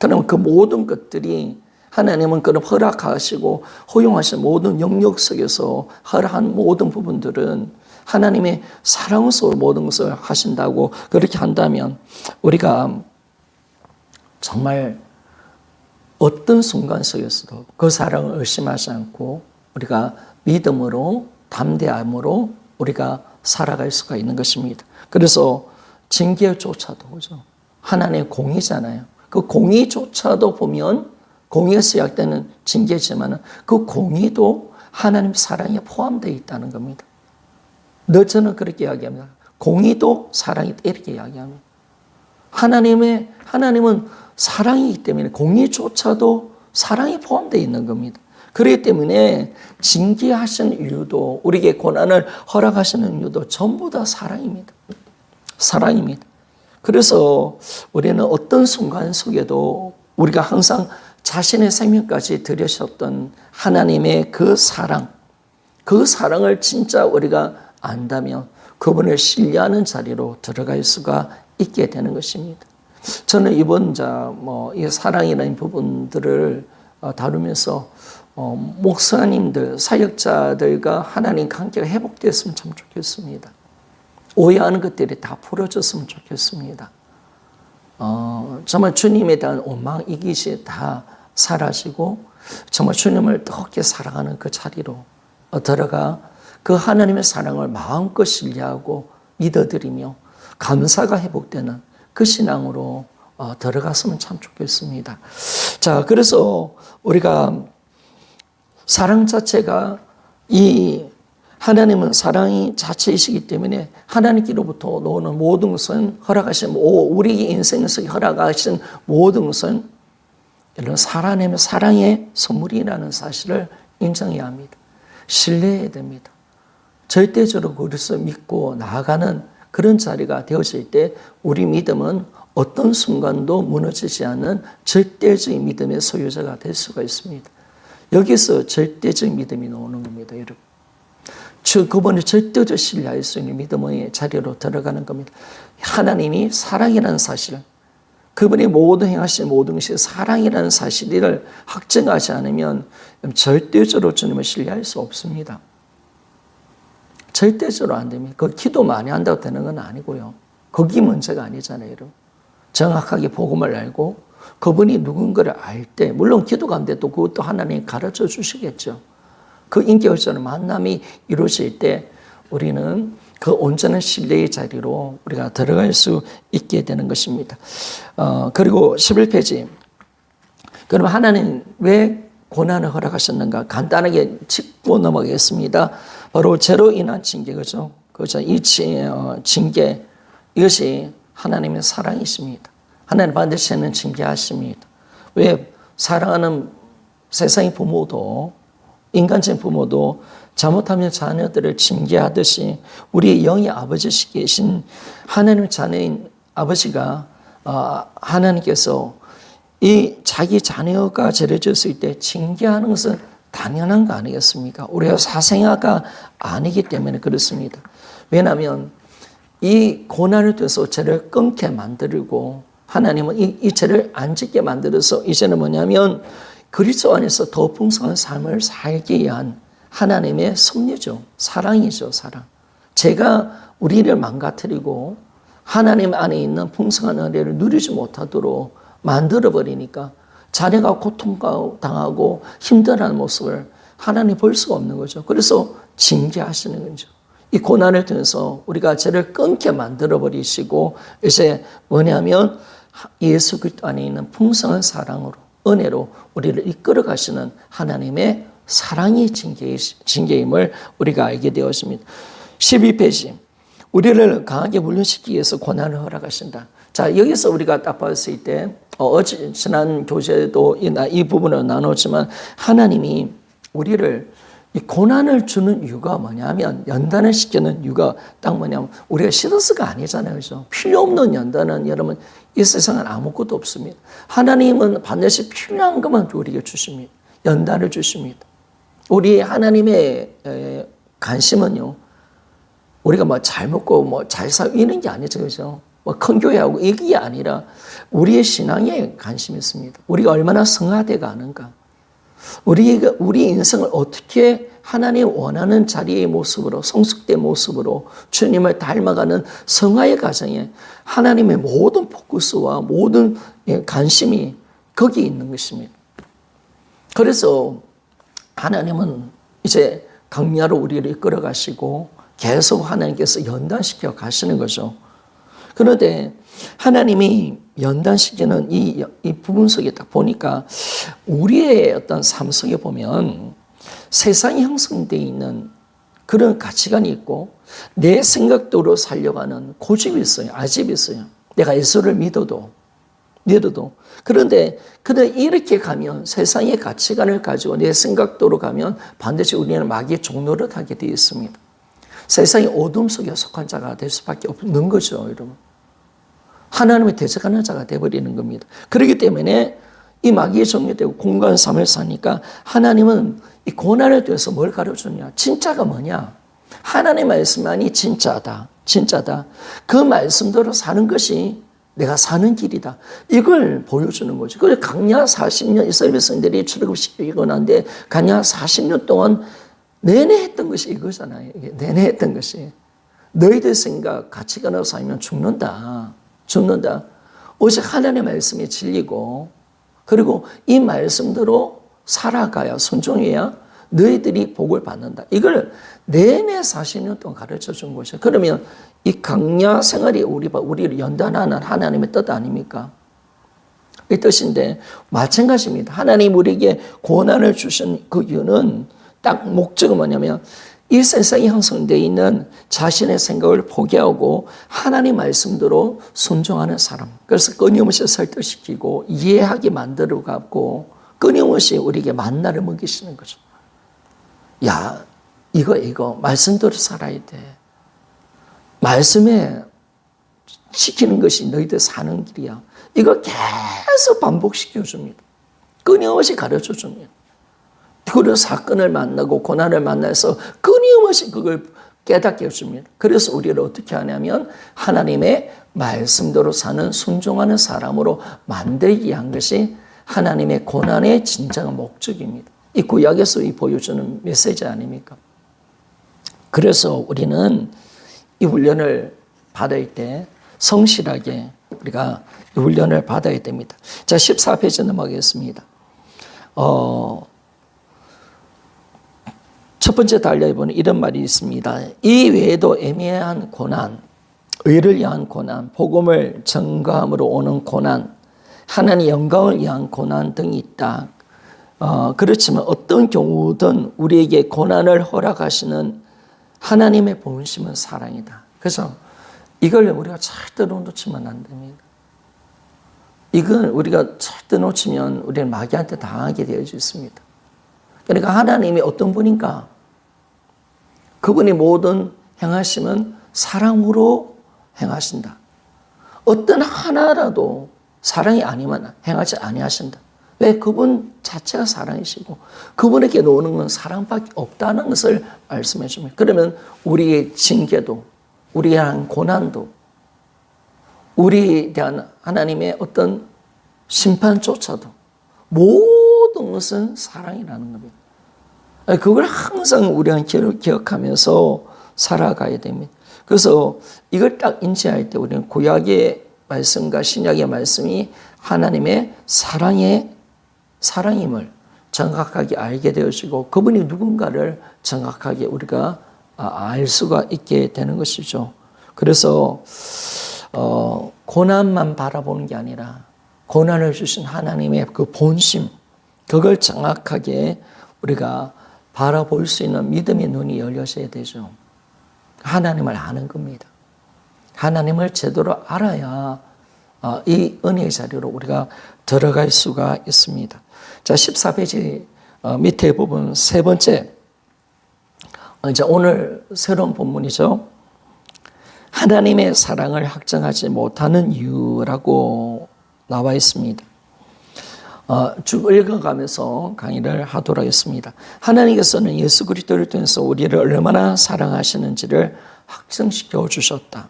그럼 그 모든 것들이 하나님은 그런 허락하시고 허용하신 모든 영역 속에서 허락한 모든 부분들은 하나님의 사랑으로 모든 것을 하신다고 그렇게 한다면 우리가 정말 어떤 순간 속에서도 그 사랑을 의심하지 않고 우리가 믿음으로 담대함으로 우리가 살아갈 수가 있는 것입니다. 그래서 징계조차도 그죠? 하나님의 공의잖아요. 그 공의조차도 보면 공의에 시작되는 징계지만 그 공의도 하나님 사랑에 포함되어 있다는 겁니다. 저는 그렇게 이야기합니다. 공의도 사랑이다 이렇게 이야기합니다. 하나님은 사랑이기 때문에 공의조차도 사랑이 포함되어 있는 겁니다. 그렇기 때문에 징계하시는 이유도 우리에게 고난을 허락하시는 이유도 전부 다 사랑입니다. 사랑입니다. 그래서 우리는 어떤 순간 속에도 우리가 항상 자신의 생명까지 들여셨던 하나님의 그 사랑을 진짜 우리가 안다면 그분을 신뢰하는 자리로 들어갈 수가 있게 되는 것입니다. 저는 이번 이 사랑이라는 부분들을 다루면서 목사님들, 사역자들과 하나님 관계가 회복됐으면 참 좋겠습니다. 오해하는 것들이 다 풀어졌으면 좋겠습니다. 정말 주님에 대한 원망, 이기시 다 사라지고 정말 주님을 뜨겁게 사랑하는 그 자리로 들어가 그 하나님의 사랑을 마음껏 신뢰하고 믿어드리며 감사가 회복되는 그 신앙으로 들어갔으면 참 좋겠습니다. 자, 그래서 우리가 사랑 자체가 이 하나님은 사랑이 자체이시기 때문에 하나님께로부터 나오는 모든 것은 허락하신 우리 인생에서 허락하신 모든 것은 이런 하나님의 사랑의 선물이라는 사실을 인정해야 합니다. 신뢰해야 됩니다. 절대적으로 그것을 믿고 나아가는 그런 자리가 되어질 때 우리 믿음은 어떤 순간도 무너지지 않는 절대적인 믿음의 소유자가 될 수가 있습니다. 여기서 절대적인 믿음이 나오는 겁니다, 여러분. 그분을 절대적으로 신뢰할 수 있는 믿음의 자리로 들어가는 겁니다. 하나님이 사랑이라는 사실, 그분이 모든 행하신 모든 것이 사랑이라는 사실을 확증하지 않으면 절대적으로 주님을 신뢰할 수 없습니다. 절대적으로 안 됩니다. 그 기도 많이 한다고 되는 건 아니고요. 거기 문제가 아니잖아요, 여러분. 정확하게 복음을 알고 그분이 누군가를 알 때, 물론 기도 가운데 또 그것도 하나님이 가르쳐 주시겠죠. 그 인격적인 만남이 이루어질 때 우리는 그 온전한 신뢰의 자리로 우리가 들어갈 수 있게 되는 것입니다. 그리고 11페이지. 그럼 하나님 왜 고난을 허락하셨는가? 간단하게 짚고 넘어가겠습니다. 바로 죄로 인한 징계, 그죠? 이 징계, 이것이 하나님의 사랑이십니다. 하나님 반드시는 징계하십니다. 왜? 사랑하는 세상의 부모도, 인간적인 부모도 잘못하면 자녀들을 징계하듯이 우리 영의 아버지시신 하나님의 자녀인 아버지가 하나님께서 이 자기 자녀가 죄를 지었을 때 징계하는 것은 당연한 거 아니겠습니까? 우리가 사생아가 아니기 때문에 그렇습니다. 왜냐하면 이 고난을 통해서 죄를 끊게 만들고 하나님은 이 죄를 안 짓게 만들어서 이제는 뭐냐면 그리스도 안에서 더 풍성한 삶을 살기 위한 하나님의 섭리죠. 사랑이죠, 사랑. 죄가 우리를 망가뜨리고 하나님 안에 있는 풍성한 은혜를 누리지 못하도록 만들어버리니까 자녀가 고통당하고 힘들어하는 모습을 하나님 볼 수가 없는 거죠. 그래서 징계하시는 거죠. 이 고난을 통해서 우리가 죄를 끊게 만들어버리시고 이제 뭐냐면 예수 그리스도 안에 있는 풍성한 사랑으로 은혜로 우리를 이끌어 가시는 하나님의 사랑이 징계임을 우리가 알게 되었습니다. 12페이지. 우리를 강하게 훈련시키기 위해서 고난을 허락하신다. 자, 여기서 우리가 딱 봤을 때 지난 교재도 이 부분을 나눴지만 하나님이 우리를 이 고난을 주는 이유가 뭐냐면, 연단을 시키는 이유가 딱 뭐냐면, 우리가 싫어서가 아니잖아요. 그죠? 필요 없는 연단은 여러분, 이 세상은 아무것도 없습니다. 하나님은 반드시 필요한 것만 우리에게 주십니다. 연단을 주십니다. 우리 하나님의 관심은요, 우리가 뭐 잘 먹고 뭐 잘 살고 이런 게 아니죠. 그죠? 뭐 큰 교회하고 이게 아니라 우리의 신앙에 관심이 있습니다. 우리가 얼마나 성화되어 가는가. 우리 인생을 어떻게 하나님 원하는 자리의 모습으로, 성숙된 모습으로 주님을 닮아가는 성화의 과정에 하나님의 모든 포커스와 모든 관심이 거기에 있는 것입니다. 그래서 하나님은 이제 강야로 우리를 이끌어 가시고 계속 하나님께서 연단시켜 가시는 거죠. 그런데 하나님이 연단시키는 이 부분 속에 딱 보니까 우리의 어떤 삶 속에 보면 세상이 형성되어 있는 그런 가치관이 있고 내 생각대로 살려가는 고집이 있어요. 아집이 있어요. 내가 예수를 믿어도. 그런데 이렇게 가면 세상의 가치관을 가지고 내 생각대로 가면 반드시 우리는 마귀의 종노릇 하게 되어 있습니다. 세상의 어둠 속에 속한 자가 될 수밖에 없는 거죠, 여러분. 하나님의 대적하는 자가 되어버리는 겁니다. 그렇기 때문에 이 마귀의 종료되고 공간 삶을 사니까 하나님은 이 고난을 통해서 뭘 가르쳐주냐? 진짜가 뭐냐? 하나님의 말씀만이 진짜다. 그 말씀대로 사는 것이 내가 사는 길이다. 이걸 보여주는 거죠. 그래서 강야 40년 이스라엘 백성들이 출애굽시키고 난데 강야 40년 동안 내내 했던 것이 이거잖아요. 내내 했던 것이. 너희들 생각, 가치관으로 살면 죽는다. 오직 하나님의 말씀이 진리고 그리고 이 말씀대로 살아가야 순종해야 너희들이 복을 받는다. 이걸 내내 40년 동안 가르쳐 준 것이죠. 그러면 이 강야 생활이 우리를 연단하는 하나님의 뜻 아닙니까? 이 뜻인데 마찬가지입니다. 하나님 우리에게 고난을 주신 그 이유는 딱 목적은 뭐냐면 이 세상에 형성되어 있는 자신의 생각을 포기하고 하나님 말씀대로 순종하는 사람. 그래서 끊임없이 설득시키고 이해하게 만들어가고 끊임없이 우리에게 만나를 먹이시는 거죠. 야, 이거 말씀대로 살아야 돼. 말씀에 지키는 것이 너희들 사는 길이야. 이거 계속 반복시켜줍니다. 끊임없이 가르쳐줍니다. 그런 사건을 만나고 고난을 만나서 끊임없이 그걸 깨닫게 해줍니다. 그래서 우리를 어떻게 하냐면 하나님의 말씀대로 사는 순종하는 사람으로 만들기 위한 것이 하나님의 고난의 진정한 목적입니다. 이 구약에서 보여주는 메시지 아닙니까? 그래서 우리는 이 훈련을 받을 때 성실하게 우리가 이 훈련을 받아야 됩니다. 자, 14페이지 넘어가겠습니다. 첫 번째 달려에 보면 이런 말이 있습니다. 이 외에도 애매한 고난, 의를 위한 고난, 복음을 전가함으로 오는 고난, 하나님의 영광을 위한 고난 등이 있다. 그렇지만 어떤 경우든 우리에게 고난을 허락하시는 하나님의 본심은 사랑이다. 그래서 이걸 우리가 절대로 놓치면 안 됩니다. 이걸 우리가 절대 놓치면 우리는 마귀한테 당하게 되어 있습니다. 그러니까 하나님이 어떤 분인가? 그분이 모든 행하심은 사랑으로 행하신다. 어떤 하나라도 사랑이 아니면 행하지 아니하신다. 왜? 그분 자체가 사랑이시고 그분에게 오는 건 사랑밖에 없다는 것을 말씀해 줍니다. 그러면 우리의 징계도 우리에 대한 고난도 우리에 대한 하나님의 어떤 심판조차도 모든 것은 사랑이라는 겁니다. 그걸 항상 우리가 기억하면서 살아가야 됩니다. 그래서 이걸 딱 인지할 때 우리는 구약의 말씀과 신약의 말씀이 하나님의 사랑임을 정확하게 알게 되어지고 그분이 누군가를 정확하게 우리가 알 수가 있게 되는 것이죠. 그래서 고난만 바라보는 게 아니라 고난을 주신 하나님의 그 본심, 그걸 정확하게 우리가 바라볼 수 있는 믿음의 눈이 열려져야 되죠. 하나님을 아는 겁니다. 하나님을 제대로 알아야 이 은혜의 자리로 우리가 들어갈 수가 있습니다. 자, 14페이지 밑에 부분 세 번째 이제 오늘 새로운 본문이죠. 하나님의 사랑을 확증하지 못하는 이유라고 나와 있습니다. 쭉 읽어가면서 강의를 하도록 하겠습니다. 하나님께서는 예수 그리스도를 통해서 우리를 얼마나 사랑하시는지를 확증시켜 주셨다.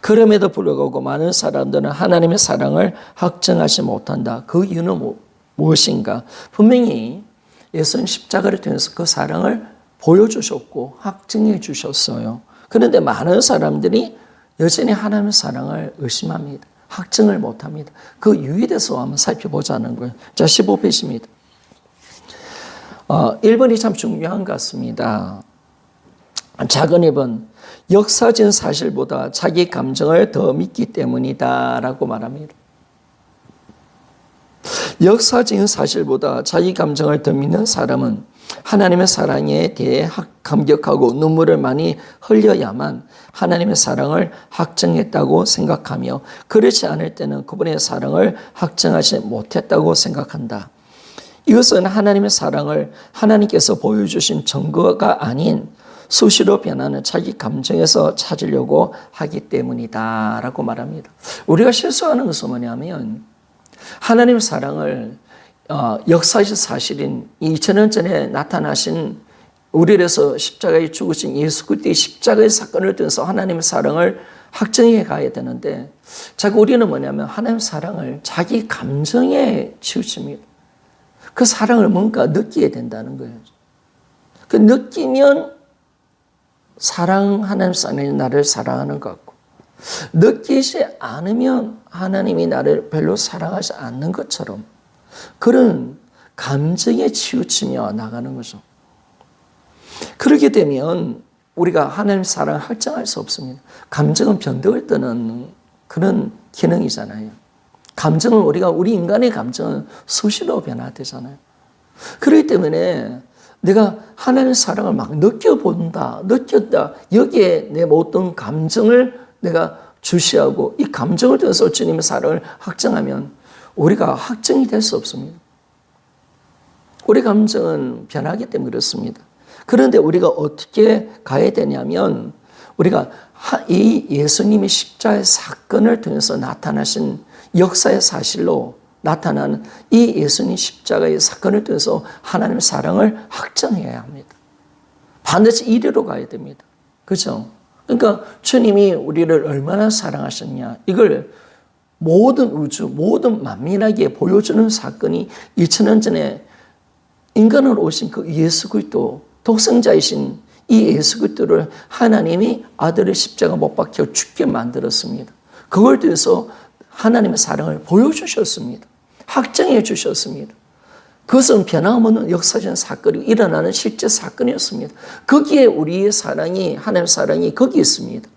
그럼에도 불구하고 많은 사람들은 하나님의 사랑을 확증하지 못한다. 그 이유는 무엇인가? 분명히 예수는 십자가를 통해서 그 사랑을 보여주셨고 확증해 주셨어요. 그런데 많은 사람들이 여전히 하나님의 사랑을 의심합니다. 확증을 못합니다. 그 이유에 대해서 한번 살펴보자는 거예요. 자, 15페이지입니다. 1번이 참 중요한 것 같습니다. 작은 1번, 역사적인 사실보다 자기 감정을 더 믿기 때문이다 라고 말합니다. 역사적인 사실보다 자기 감정을 더 믿는 사람은 하나님의 사랑에 대해 감격하고 눈물을 많이 흘려야만 하나님의 사랑을 확증했다고 생각하며, 그렇지 않을 때는 그분의 사랑을 확증하지 못했다고 생각한다. 이것은 하나님의 사랑을 하나님께서 보여주신 증거가 아닌 수시로 변하는 자기 감정에서 찾으려고 하기 때문이다 라고 말합니다. 우리가 실수하는 것은 뭐냐면, 하나님의 사랑을 역사적 사실인 2000년 전에 나타나신 우리를 위해서 십자가에 죽으신 예수 그리스도의 십자가의 사건을 통해서 하나님의 사랑을 확증해 가야 되는데, 자꾸 우리는 뭐냐면 하나님의 사랑을 자기 감정에 치우칩니다. 그 사랑을 뭔가 느끼게 된다는 거예요. 그 느끼면 하나님 사랑이 나를 사랑하는 것 같고, 느끼지 않으면 하나님이 나를 별로 사랑하지 않는 것처럼 그런 감정에 치우치며 나가는 거죠. 그렇게 되면 우리가 하나님의 사랑을 확증할 수 없습니다. 감정은 변덕을 떠는 그런 기능이잖아요. 감정은 우리 인간의 감정은 수시로 변화되잖아요. 그렇기 때문에 내가 하나님의 사랑을 막 느꼈다. 여기에 내 모든 감정을 내가 주시하고 이 감정을 통해서 주님의 사랑을 확증하면 우리가 확증이 될 수 없습니다. 우리 감정은 변하기 때문에 그렇습니다. 그런데 우리가 어떻게 가야 되냐면, 우리가 이 예수님의 십자가의 사건을 통해서 나타나신 역사의 사실로 나타나는 이 예수님 십자가의 사건을 통해서 하나님의 사랑을 확정해야 합니다. 반드시 이리로 가야 됩니다. 그렇죠? 그러니까 주님이 우리를 얼마나 사랑하셨냐, 이걸 모든 우주, 모든 만민에게 보여주는 사건이 2000년 전에 인간으로 오신 그 예수 그리스도, 독생자이신 이 예수 그리스도를 하나님이 아들의 십자가 못 박혀 죽게 만들었습니다. 그걸 통해서 하나님의 사랑을 보여주셨습니다. 확정해 주셨습니다. 그것은 변함없는 역사적 사건이 일어나는 실제 사건이었습니다. 거기에 우리의 사랑이, 하나님의 사랑이 거기 있습니다.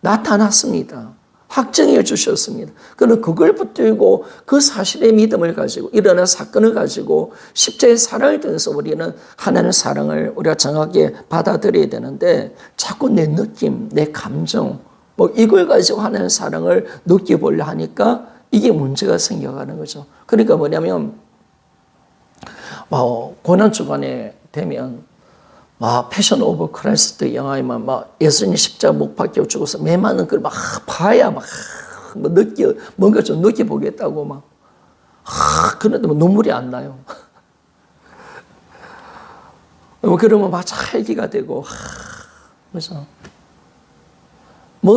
나타났습니다. 확정해 주셨습니다. 그러나 그걸 붙들고 그 사실의 믿음을 가지고 일어난 사건을 가지고 십자가의 사랑을 통해서 우리는 하나님의 사랑을 우리가 정확하게 받아들여야 되는데, 자꾸 내 느낌, 내 감정 이걸 가지고 하나님의 사랑을 느껴보려 하니까 이게 문제가 생겨가는 거죠. 그러니까 뭐냐면 고난주간에 되면 패션 오브 크라이스트 영화에만 예수님 십자가 못 박혀 죽어서 매 많은 걸 봐야 뭔가 좀 느껴보겠다고 그런데 눈물이 안 나요. 그러면 찰기가 되고, 그래서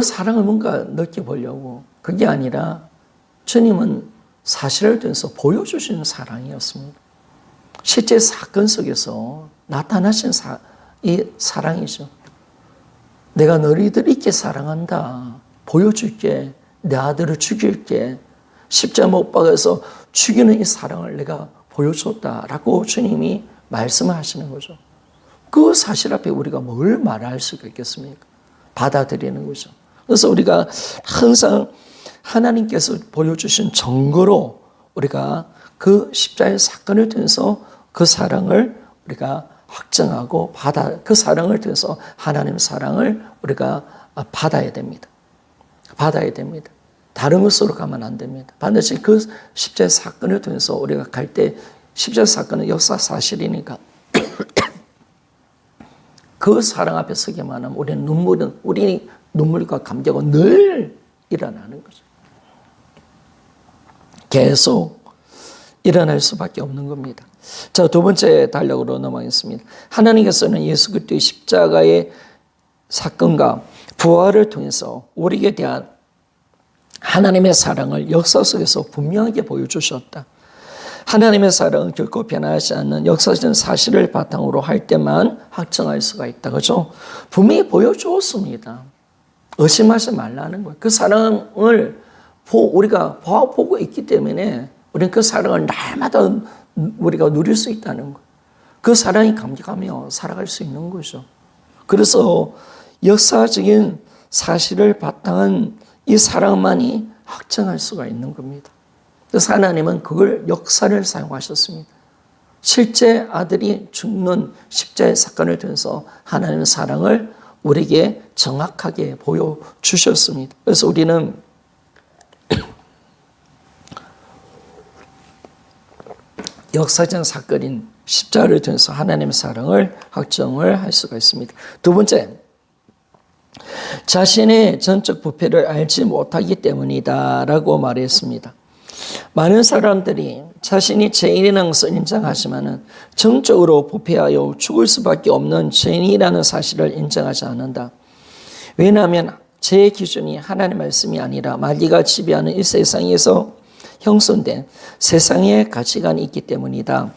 사랑을 뭔가 느껴보려고. 그게 아니라 주님은 사실을 통해서 보여주시는 사랑이었습니다. 실제 사건 속에서 나타나신 이 사랑이죠. 내가 너희들 있게 사랑한다. 보여줄게. 내 아들을 죽일게. 십자가 못 박아서 죽이는 이 사랑을 내가 보여줬다라고 주님이 말씀을 하시는 거죠. 그 사실 앞에 우리가 뭘 말할 수가 있겠습니까? 받아들이는 거죠. 그래서 우리가 항상 하나님께서 보여주신 증거로 우리가 그 십자가의 사건을 통해서 그 사랑을 우리가 확증하고 그 사랑을 통해서 하나님의 사랑을 우리가 받아야 됩니다. 받아야 됩니다. 다른 것으로 가면 안 됩니다. 반드시 그 십자가의 사건을 통해서 우리가 갈 때, 십자가의 사건은 역사 사실이니까 그 사랑 앞에 서기만 하면 우리 눈물과 감격은 늘 일어나는 거죠. 계속 일어날 수밖에 없는 겁니다. 자, 두 번째 단락으로 넘어가겠습니다. 하나님께서는 예수 그리스도의 십자가의 사건과 부활을 통해서 우리에게 대한 하나님의 사랑을 역사 속에서 분명하게 보여주셨다. 하나님의 사랑은 결코 변하지 않는 역사적인 사실을 바탕으로 할 때만 확정할 수가 있다. 그죠? 분명히 보여주었습니다. 의심하지 말라는 거예요. 그 사랑을 우리가 보고 있기 때문에 우리는 그 사랑을 날마다 우리가 누릴 수 있다는 거예요. 그 사랑이 감격하며 살아갈 수 있는 거죠. 그래서 역사적인 사실을 바탕한 이 사랑만이 확정할 수가 있는 겁니다. 그래서 하나님은 그걸 역사를 사용하셨습니다. 실제 아들이 죽는 십자가의 사건을 통해서 하나님의 사랑을 우리에게 정확하게 보여주셨습니다. 그래서 우리는 역사적 사건인 십자가를 통해서 하나님의 사랑을 확정을 할 수가 있습니다. 두 번째, 자신의 전적 부패를 알지 못하기 때문이다 라고 말했습니다. 많은 사람들이 자신이 죄인이라는 것을 인정하지만 정적으로 부패하여 죽을 수밖에 없는 죄인이라는 사실을 인정하지 않는다. 왜냐하면 죄의 기준이 하나님의 말씀이 아니라 마귀가 지배하는 이 세상에서 형성된 세상의 가치관이 있기 때문이다.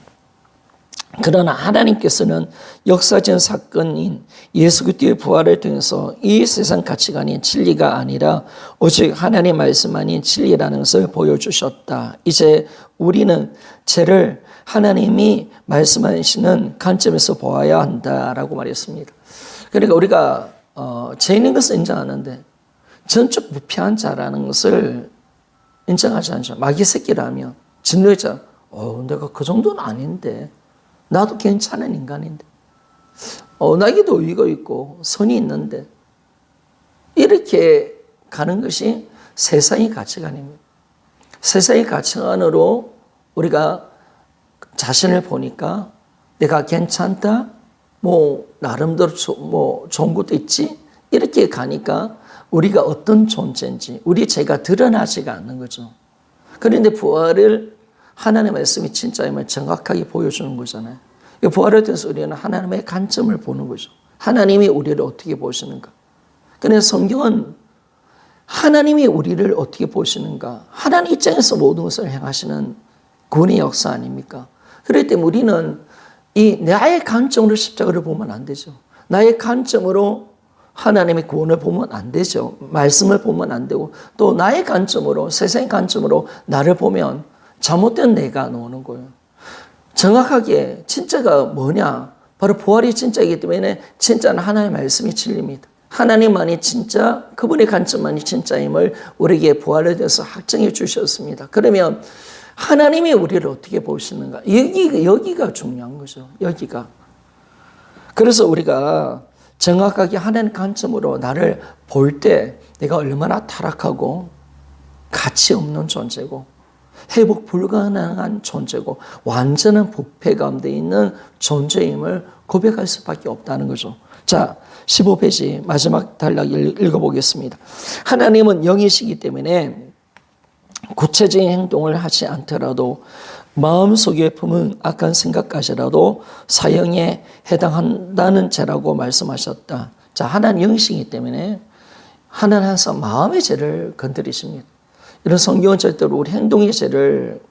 그러나 하나님께서는 역사적 사건인 예수 그리스도의 부활을 통해서 이 세상 가치관이 진리가 아니라 오직 하나님의 말씀만이 진리라는 것을 보여주셨다. 이제 우리는 죄를 하나님이 말씀하시는 관점에서 보아야 한다라고 말했습니다. 그러니까 우리가 죄인인 것을 인정하는데 전적 부패한 자라는 것을 인정하지 않죠. 마귀 새끼라면 진노자, 내가 그 정도는 아닌데 나도 괜찮은 인간인데 나에게도 의의가 있고 선이 있는데 이렇게 가는 것이 세상의 가치관입니다. 세상의 가치관으로 우리가 자신을 보니까 내가 괜찮다, 나름대로 좋은 것도 있지, 이렇게 가니까 우리가 어떤 존재인지 우리 죄가 드러나지가 않는 거죠. 그런데 부활을 하나님의 말씀이 진짜임을 정확하게 보여주는 거잖아요. 이 부활에 대해서 우리는 하나님의 관점을 보는 거죠. 하나님이 우리를 어떻게 보시는가. 그래서 성경은 하나님이 우리를 어떻게 보시는가, 하나님 입장에서 모든 것을 행하시는 구원의 역사 아닙니까? 그렇기 때문에 우리는 나의 관점으로 십자가를 보면 안 되죠. 나의 관점으로 하나님의 구원을 보면 안 되죠. 말씀을 보면 안 되고, 또 나의 관점으로, 세상의 관점으로 나를 보면 잘못된 내가 나오는 거예요. 정확하게 진짜가 뭐냐? 바로 부활이 진짜이기 때문에 진짜는 하나님의 말씀이 진리입니다. 하나님만이 진짜, 그분의 관점만이 진짜임을 우리에게 부활에 대해서 확정해 주셨습니다. 그러면 하나님이 우리를 어떻게 보시는가? 여기가 중요한 거죠. 여기가. 그래서 우리가 정확하게 하나님 관점으로 나를 볼 때 내가 얼마나 타락하고 가치 없는 존재고 회복 불가능한 존재고 완전한 부패 가운데 있는 존재임을 고백할 수밖에 없다는 거죠. 자, 15페이지 마지막 단락 읽어보겠습니다. 하나님은 영이시기 때문에 구체적인 행동을 하지 않더라도 마음속에 품은 악한 생각까지라도 사형에 해당한다는 죄라고 말씀하셨다. 자, 하나님 영이시기 때문에 하나님 항상 마음의 죄를 건드리십니다. 이런 성경은 절대로 우리 행동의 죄를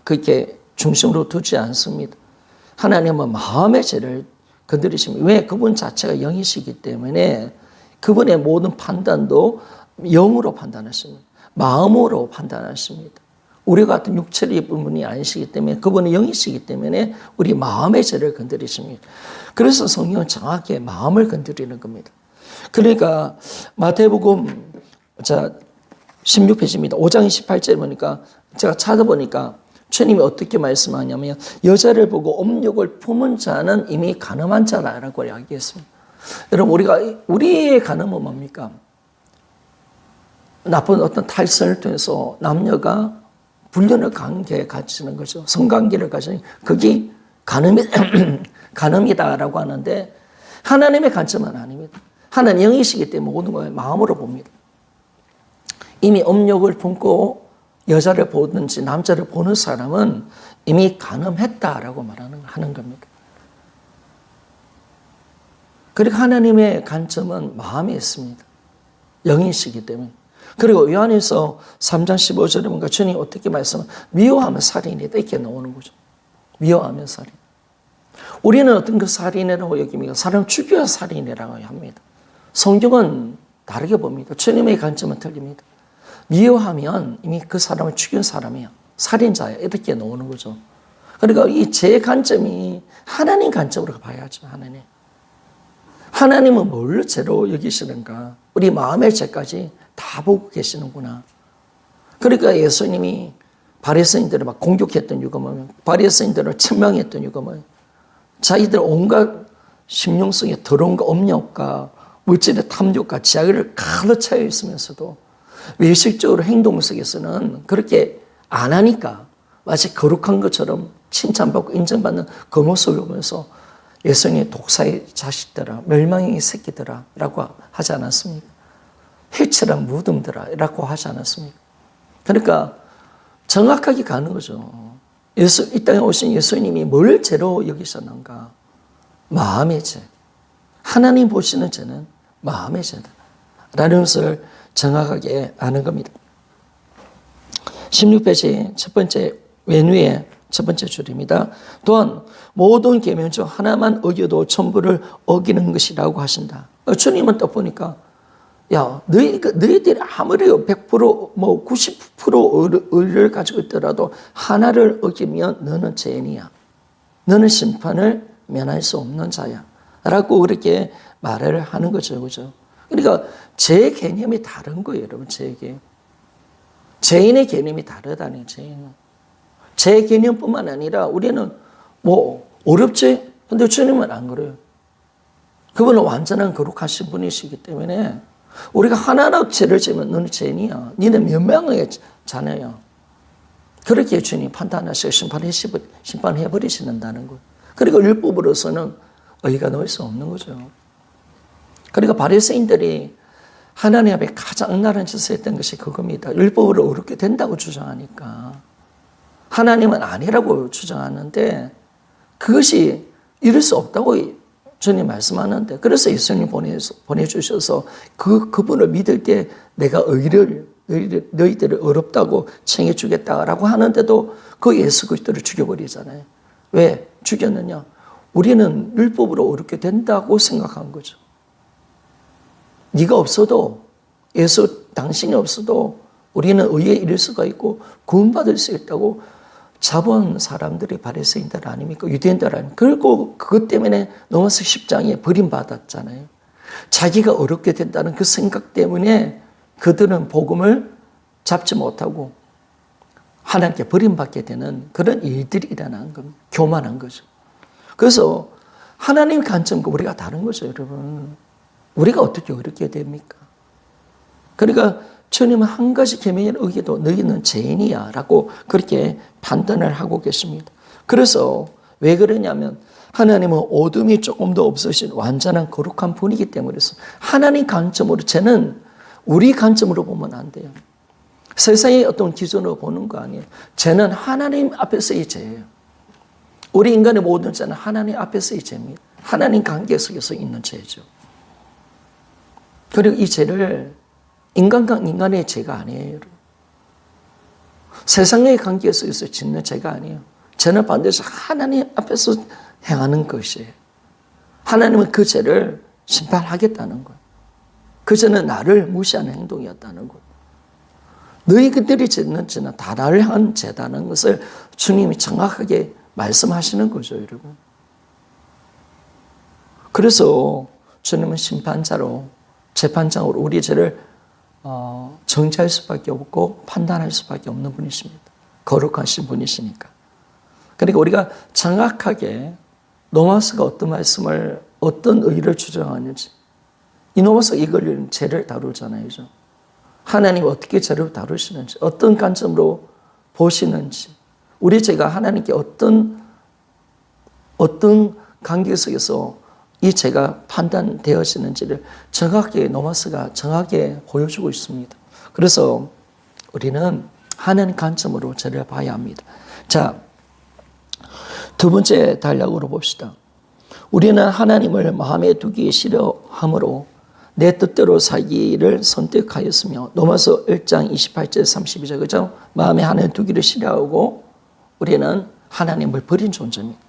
그렇게 중심으로 두지 않습니다. 하나님은 마음의 죄를 건드리십니다. 왜? 그분 자체가 영이시기 때문에 그분의 모든 판단도 영으로 판단하십니다. 마음으로 판단하십니다. 우리 같은 육체의 부분이 아니시기 때문에 그분은 영이시기 때문에 우리 마음의 죄를 건드리십니다. 그래서 성경은 정확히 마음을 건드리는 겁니다. 그러니까 마태복음 16페이지입니다. 5장 28절에 보니까 제가 찾아보니까 주님이 어떻게 말씀하냐면 여자를 보고 음욕을 품은 자는 이미 간음한 자라고 이야기했습니다. 여러분 우리의 간음은 뭡니까? 나쁜 어떤 탈선을 통해서 남녀가 불륜의 관계에 갇히는 거죠. 성관계를 가지는 그게 간음이다라고 하는데 하나님의 관점은 아닙니다. 하나님 영이시기 때문에 모든 걸 마음으로 봅니다. 이미 음욕을 품고 여자를 보든지 남자를 보는 사람은 이미 간음했다라고 하는 겁니다. 그리고 하나님의 관점은 마음에 있습니다. 영이시기 때문에. 그리고 요한에서 3장 15절에 뭔가 주님 어떻게 말씀하면 미워하면 살인이다 이렇게 나오는 거죠. 미워하면 살인. 우리는 어떤 그 살인이라고 여깁니까? 사람 죽여야 살인이라고 합니다. 성경은 다르게 봅니다. 주님의 관점은 틀립니다. 미워하면 이미 그 사람을 죽인 사람이야. 살인자야. 이렇게 나오는 거죠. 그러니까 이 제 관점이 하나님 관점으로 봐야죠. 하나님은 뭘로 죄로 여기시는가? 우리 마음의 죄까지 다 보고 계시는구나. 그러니까 예수님이 바리새인들을 막 공격했던 이유가 뭐냐면 바리새인들을 책망했던 이유가 뭐예요? 자기들 온갖 심령성에 더러운 거 업력과 물질의 탐욕과 지하를 가득 차여 있으면서도 외식적으로 행동 속에서는 그렇게 안 하니까 마치 거룩한 것처럼 칭찬받고 인정받는 그 모습을 보면서 예수님이 독사의 자식들아 멸망의 새끼들아 라고 하지 않았습니까? 해체란 무덤들아 라고 하지 않았습니까? 그러니까 정확하게 가는 거죠. 이 땅에 오신 예수님이 뭘 죄로 여기셨는가? 마음의 죄. 하나님 보시는 죄는 마음의 죄다 라는 것을 정확하게 아는 겁니다. 16페이지 첫 번째 맨 위에 첫 번째 줄입니다. 또한 모든 계명 중 하나만 어겨도 전부를 어기는 것이라고 하신다. 주님은 또 보니까 야 너희들이 아무리 100% 뭐 90% 의를 가지고 있더라도 하나를 어기면 너는 죄인이야. 너는 심판을 면할 수 없는 자야. 라고 그렇게 말을 하는 거죠. 그죠? 그러니까 제 개념이 다른 거예요, 여러분. 죄인의 개념이 다르다는 죄인은. 제 개념뿐만 아니라 우리는 뭐 어렵지? 근데 주님은 안 그래요. 그분은 완전한 거룩하신 분이시기 때문에 우리가 하나라도 죄를 지으면 너는 죄인이야. 너는 멸망의 자녀야. 그렇게 주님 판단하시고 심판해버리시는다는 거예요. 그리고 율법으로서는 의가 넣을 수 없는 거죠. 그러니까 바리새인들이 하나님 앞에 가장 악랄한 짓을 했던 것이 그겁니다. 율법으로 어렵게 된다고 주장하니까 하나님은 아니라고 주장하는데 그것이 이룰 수 없다고 주님 말씀하는데 그래서 예수님 보내주셔서 그분을 믿을 때 내가 너희들을 어렵다고 챙겨주겠다라고 하는데도 그 예수 그리스도를 죽여버리잖아요. 왜 죽였느냐? 우리는 율법으로 어렵게 된다고 생각한 거죠. 네가 없어도 당신이 없어도 우리는 의에 이를 수가 있고 구원받을 수 있다고 자본 사람들이 바리새인들 아닙니까? 유대인들 아닙니까? 그리고 그것 때문에 넘어서 십장에 버림받았잖아요. 자기가 어렵게 된다는 그 생각 때문에 그들은 복음을 잡지 못하고 하나님께 버림받게 되는 그런 일들이 일어난 겁니다. 교만한 거죠. 그래서 하나님 관점과 우리가 다른 거죠, 여러분. 우리가 어떻게 어렵게 됩니까? 그러니까 주님은 한 가지 계명을 어기도 너희는 죄인이야 라고 그렇게 판단을 하고 계십니다. 그래서 왜 그러냐면 하나님은 어둠이 조금도 없으신 완전한 거룩한 분이기 때문에 하나님 관점으로 죄는 우리 관점으로 보면 안 돼요. 세상의 어떤 기준으로 보는 거 아니에요. 죄는 하나님 앞에서의 죄예요. 우리 인간의 모든 죄는 하나님 앞에서의 죄입니다. 하나님 관계 속에서 있는 죄죠. 그리고 이 죄를 인간과 인간의 죄가 아니에요. 여러분. 세상의 관계 속에서 짓는 죄가 아니에요. 죄는 반드시 하나님 앞에서 행하는 것이에요. 하나님은 그 죄를 심판하겠다는 거예요. 그 죄는 나를 무시하는 행동이었다는 거예요. 너희들이 짓는 죄는 다 나를 향한 죄다는 것을 주님이 정확하게 말씀하시는 거죠, 여러분. 그래서 주님은 심판자로 재판장으로 우리 죄를 정죄할 수밖에 없고 판단할 수밖에 없는 분이십니다. 거룩하신 분이시니까. 그러니까 우리가 정확하게 노마스가 어떤 말씀을 어떤 의의를 주장하는지 이 노마스가 이걸 죄를 다루잖아요. 하나님이 어떻게 죄를 다루시는지 어떤 관점으로 보시는지 우리 죄가 하나님께 어떤 관계 속에서 이 죄가 판단되어지는지를 정확하게 노마스가 정확하게 보여주고 있습니다. 그래서 우리는 하나님 관점으로 죄를 봐야 합니다. 자, 두 번째 단락으로 봅시다. 우리는 하나님을 마음에 두기 싫어함으로 내 뜻대로 살기를 선택하였으며, 로마서 1장 28절 32절, 그죠? 마음에 하나님 두기를 싫어하고 우리는 하나님을 버린 존재입니다.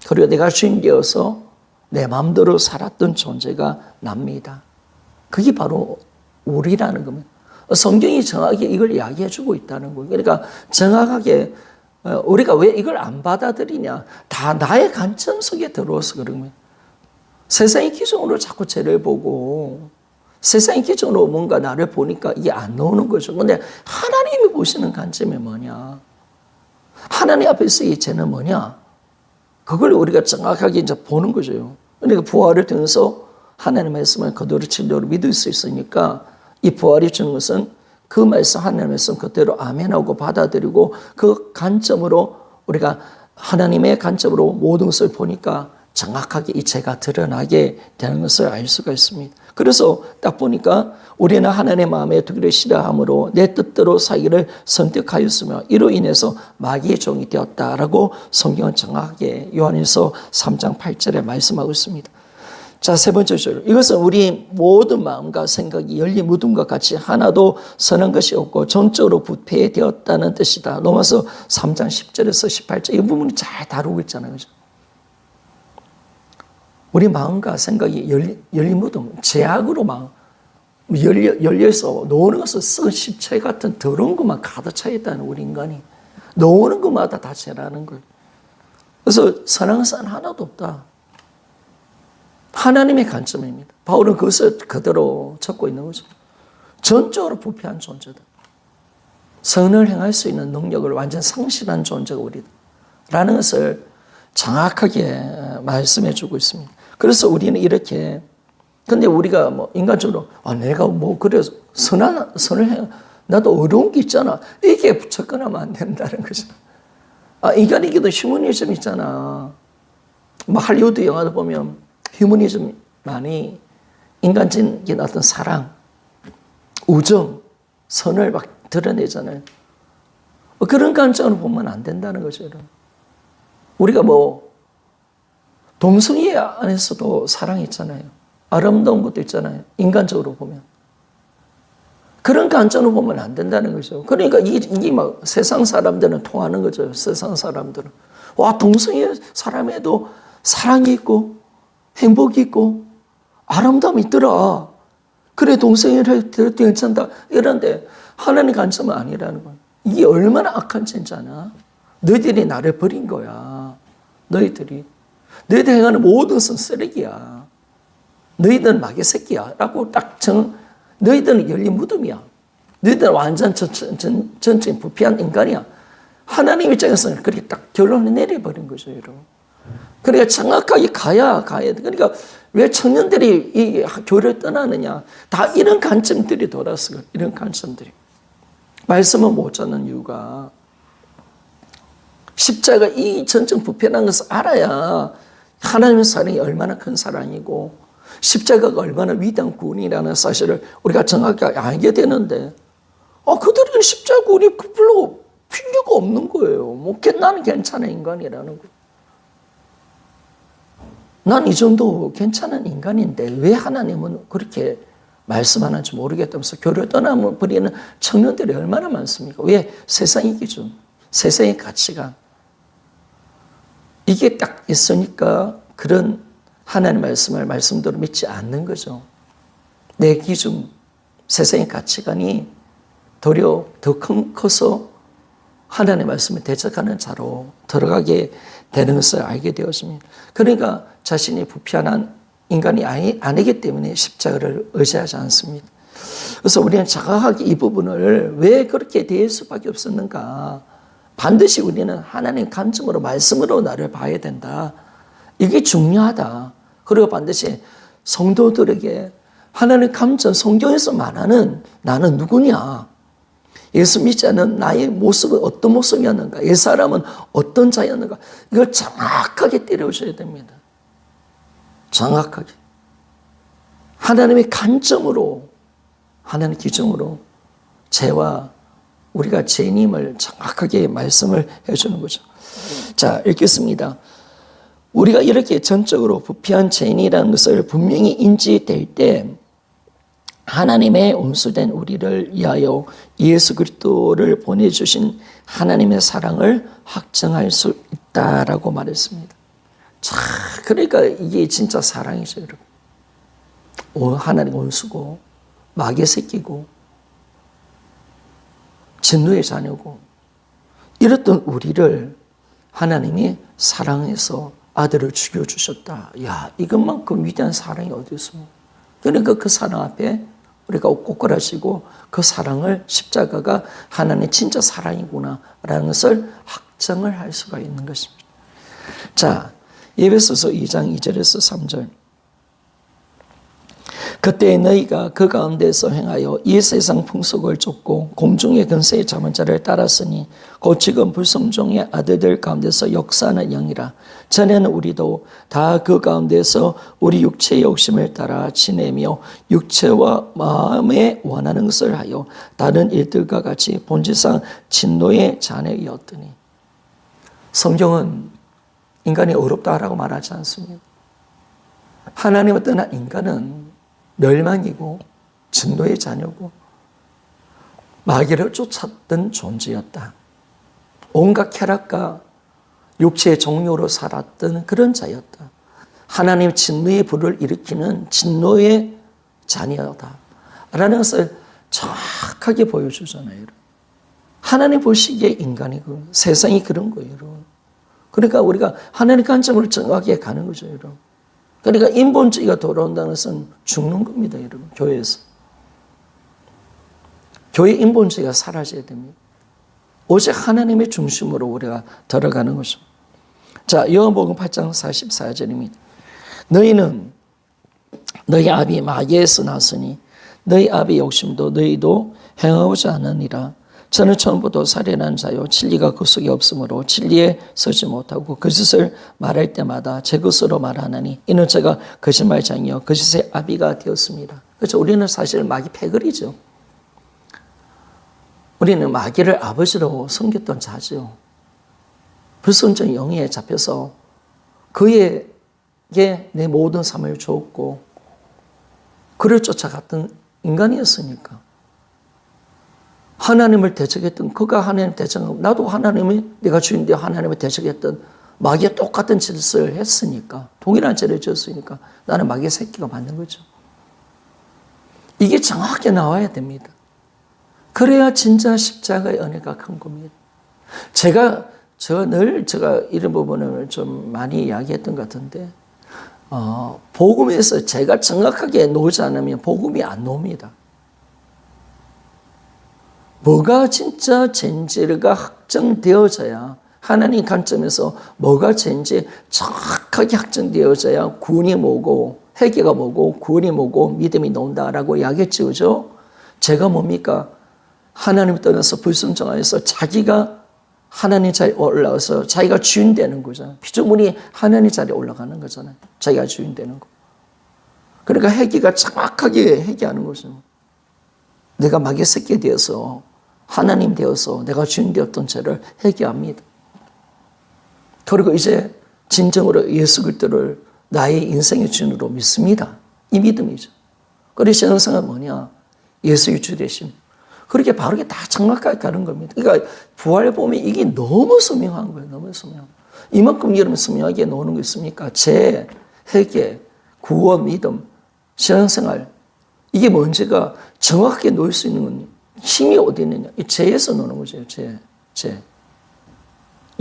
그리고 내가 주인 되어서 내 마음대로 살았던 존재가 납니다. 그게 바로 우리라는 겁니다. 성경이 정확하게 이걸 이야기해주고 있다는 거예요. 그러니까 정확하게 우리가 왜 이걸 안 받아들이냐, 다 나의 관점 속에 들어와서 그런 거예요. 세상의 기준으로 자꾸 죄를 보고 세상의 기준으로 뭔가 나를 보니까 이게 안 나오는 거죠. 그런데 하나님이 보시는 관점이 뭐냐, 하나님 앞에서 이 죄는 뭐냐, 그걸 우리가 정확하게 이제 보는 거죠. 그러니까 부활을 통해서 하나님의 말씀을 그대로 진리로 믿을 수 있으니까 이 부활이 주는 것은 그 말씀, 하나님의 말씀 그대로 아멘하고 받아들이고 그 관점으로 우리가 하나님의 관점으로 모든 것을 보니까 정확하게 이 죄가 드러나게 되는 것을 알 수가 있습니다. 그래서 딱 보니까 우리는 하나님의 마음에 두기를 싫어함으로 내 뜻대로 살기를 선택하였으며 이로 인해서 마귀의 종이 되었다라고 성경은 정확하게 요한일서 3장 8절에 말씀하고 있습니다. 자, 세 번째 줄. 이것은 우리 모든 마음과 생각이 열린 무덤과 같이 하나도 선한 것이 없고 전적으로 부패되었다는 뜻이다. 로마서 3장 10절에서 18절. 이 부분이 잘 다루고 있잖아요. 그죠? 우리 마음과 생각이 열린 무덤, 죄악으로 막 열려서 노는 것은 썩은 십체 같은 더러운 것만 가득 차 있다는 우리 인간이. 노는 것마다 다 죄라는 거예요. 그래서 선한 것은 하나도 없다. 하나님의 관점입니다. 바울은 그것을 그대로 적고 있는 거죠. 전적으로 부패한 존재다. 선을 행할 수 있는 능력을 완전 상실한 존재가 우리다. 라는 것을 정확하게 말씀해 주고 있습니다. 그래서 우리는 이렇게, 근데 우리가 뭐 인간적으로, 내가 뭐 그래 선을 해, 나도 어려운 게 있잖아. 이게 접근하면 안 된다는 거죠. 인간에게도 휴머니즘 있잖아. 뭐 할리우드 영화도 보면 휴머니즘 많이 인간적인 어떤 사랑, 우정, 선을 막 드러내잖아요. 그런 관점으로 보면 안 된다는 거죠, 여러분. 우리가 뭐 동성애 안에서도 사랑이 있잖아요. 아름다운 것도 있잖아요. 인간적으로 보면. 그런 관점으로 보면 안 된다는 거죠. 그러니까 이게 막 세상 사람들은 통하는 거죠. 세상 사람들은. 와, 동성애 사람에도 사랑이 있고 행복이 있고 아름다움이 있더라. 그래, 동성애를 해도 괜찮다. 이런데 하나님 관점은 아니라는 거예요. 이게 얼마나 악한 죄잖아. 너희들이 나를 버린 거야. 너희들 행하는 모든 것은 쓰레기야. 너희들은 마귀 새끼야. 라고 딱 너희들은 열린 무덤이야. 너희들은 완전 전적인 부패한 인간이야. 하나님 입장에서는 그렇게 딱 결론을 내려버린 거죠, 여러분. 그러니까 정확하게 가야 돼. 그러니까 왜 청년들이 이 교회를 떠나느냐. 다 이런 관점들이 돌아서 이런 관점들이. 말씀을 못 찾는 이유가 십자가 이 전적 부패라는 것을 알아야 하나님의 사랑이 얼마나 큰 사랑이고 십자가가 얼마나 위대한 구원이라는 사실을 우리가 정확하게 알게 되는데 그들은 십자가 구원이 별로 필요가 없는 거예요. 뭐 나는 괜찮은 인간이라는 거예요. 난 이 정도 괜찮은 인간인데 왜 하나님은 그렇게 말씀하는지 모르겠다면서 교회를 떠나버리는 청년들이 얼마나 많습니까? 왜? 세상의 기준, 세상의 가치관. 이게 딱 있으니까 그런 하나님의 말씀을 말씀대로 믿지 않는 거죠. 내 기준, 세상의 가치관이 도리어 더 커서 하나님의 말씀을 대적하는 자로 들어가게 되는 것을 알게 되었습니다. 그러니까 자신이 부패한 인간이 아니기 때문에 십자가를 의지하지 않습니다. 그래서 우리는 정확하게 이 부분을 왜 그렇게 대할 수밖에 없었는가. 반드시 우리는 하나님 관점으로 말씀으로 나를 봐야 된다. 이게 중요하다. 그리고 반드시 성도들에게 하나님 관점, 성경에서 말하는 나는 누구냐. 예수 믿지 않는 나의 모습은 어떤 모습이었는가. 이 사람은 어떤 자였는가. 이걸 정확하게 때려줘야 됩니다. 정확하게 하나님의 관점으로, 하나님의 기준으로 죄와 우리가 죄인임을 정확하게 말씀을 해주는 거죠. 자, 읽겠습니다. 우리가 이렇게 전적으로 부패한 죄인이라는 것을 분명히 인지될 때 하나님의 온수된 우리를 위하여 예수 그리스도를 보내주신 하나님의 사랑을 확증할 수 있다라고 말했습니다. 자, 그러니까 이게 진짜 사랑이죠, 여러분. 하나님 온수고 마귀의 새끼고 진노의 자녀고 이랬던 우리를 하나님이 사랑해서 아들을 죽여주셨다. 야, 이것만큼 위대한 사랑이 어디 있습니까? 그러니까 그 사랑 앞에 우리가 꼬꾸라지고 그 사랑을 십자가가 하나님의 진짜 사랑이구나 라는 것을 확정을 할 수가 있는 것입니다. 자, 에베소서 2장 2절에서 3절. 그때 너희가 그 가운데서 행하여 이 세상 풍속을 쫓고 공중의 근세에 잠은 자를 따랐으니 곧 지금 불성종의 아들들 가운데서 역사하는 영이라. 전에는 우리도 다 그 가운데서 우리 육체의 욕심을 따라 지내며 육체와 마음에 원하는 것을 하여 다른 일들과 같이 본질상 진노의 자녀이었더니. 성경은 인간이 어렵다라고 말하지 않습니다. 하나님을 떠난 인간은 멸망이고 진노의 자녀고 마귀를 쫓았던 존재였다. 온갖 쾌락과 육체의 종료로 살았던 그런 자였다. 하나님 진노의 불을 일으키는 진노의 자녀다 라는 것을 정확하게 보여주잖아요. 하나님 보시기에 인간이 세상이 그런 거예요. 그러니까 우리가 하나님 관점으로 정확하게 가는 거죠. 여러분. 그러니까 인본주의가 돌아온다는 것은 죽는 겁니다, 여러분. 교회에서. 교회 인본주의가 사라져야 됩니다. 오직 하나님의 중심으로 우리가 들어가는 거죠. 자, 요한복음 8장 44절입니다. 너희는 너희 아비 마귀에서 났으니 너희 아비 욕심도 너희도 행하고자 하느니라. 저는 처음부터 살인한 자요 진리가 그 속에 없으므로 진리에 서지 못하고 거짓을 말할 때마다 제 것으로 말하나니 이는 제가 거짓말장이요 거짓의 아비가 되었습니다. 그렇죠. 우리는 사실 마귀 패거리죠. 우리는 마귀를 아버지로 섬겼던 자죠. 불순종 영에 잡혀서 그에게 내 모든 삶을 주었고 그를 쫓아갔던 인간이었으니까 하나님을 대적했던 그가 하나님 대적하고 나도 하나님이 내가 주인데 하나님을 대적했던 마귀와 똑같은 짓을 했으니까 동일한 죄를 지었으니까 나는 마귀의 새끼가 맞는 거죠. 이게 정확하게 나와야 됩니다. 그래야 진짜 십자가의 은혜가 큰 겁니다. 제가 이런 부분을 좀 많이 이야기했던 것 같은데 복음에서 제가 정확하게 놓지 않으면 복음이 안 나옵니다. 뭐가 진짜 죄인지가 확정되어져야 하나님 관점에서 뭐가 죄인지 정확하게 확정되어져야 구원이 뭐고 회개가 뭐고 구원이 뭐고 믿음이 나온다라고 이야기했죠. 그죠? 제가 뭡니까? 하나님을 떠나서 불순종하여서 자기가 하나님 자리에 올라가서 자기가 주인 되는 거잖아요. 피조물이 하나님 자리에 올라가는 거잖아요. 자기가 주인 되는 거. 그러니까 회개가 정확하게 회개하는 거죠. 내가 마귀의 새끼 되어서 하나님 되어서 내가 주인 되었던 죄를 회개합니다. 그리고 이제 진정으로 예수 그리스도를 나의 인생의 주인으로 믿습니다. 이 믿음이죠. 그래서 신앙생활은 뭐냐? 예수의 주 되심. 그렇게 바르게 다 정확하게 가는 겁니다. 그러니까 부활 보면 이게 너무 선명한 거예요. 너무 선명. 이만큼 여러분 선명하게 나오는 거 있습니까? 죄, 회개, 구원, 믿음, 신앙생활. 이게 뭔지가 정확하게 놓을 수 있는 건 힘이 어디 있느냐? 이 죄에서 노는 거죠. 죄.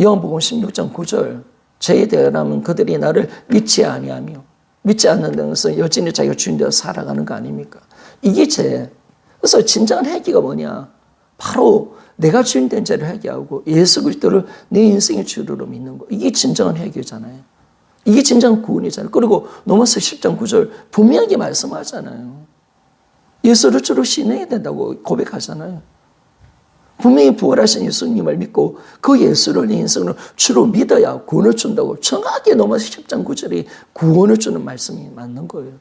요한복음 16장 9절. 죄에 대하면 그들이 나를 믿지 아니하며 믿지 않는다는 것은 여전히 자기가 주인되어 살아가는 거 아닙니까? 이게 죄. 그래서 진정한 회개가 뭐냐? 바로 내가 주인된 죄를 회개하고 예수 그리스도를 내 인생의 주로 믿는 거. 이게 진정한 회개잖아요. 이게 진정한 구원이잖아요. 그리고 로마서 10장 9절 분명하게 말씀하잖아요. 예수를 주로 신뢰해야 된다고 고백하잖아요. 분명히 부활하신 예수님을 믿고 그 예수를 내 인생으로 주로 믿어야 구원을 준다고 정확하게 로마서 10장 9절이 구원을 주는 말씀이 맞는 거예요.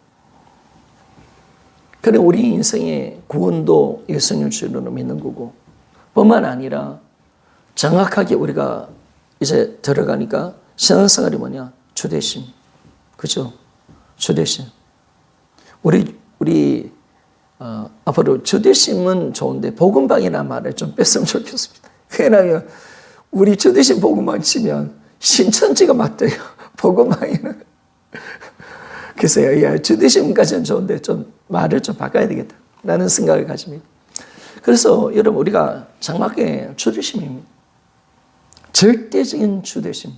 그래 우리 인생의 구원도 예수님을 주로 믿는 거고 뿐만 아니라 정확하게 우리가 이제 들어가니까 신앙생활이 뭐냐? 주되심. 그죠? 주되심. 우리 앞으로 주되심은 좋은데 복음방이라는 말을 좀 뺐으면 좋겠습니다. 왜냐하면 우리 주되심 복음방 치면 신천지가 맞대요. 복음방에는. 그래서 야, 주되심까지는 좋은데 좀 말을 좀 바꿔야 되겠다 라는 생각을 가집니다. 그래서 여러분 우리가 정확하게 주되심입니다. 절대적인 주되심.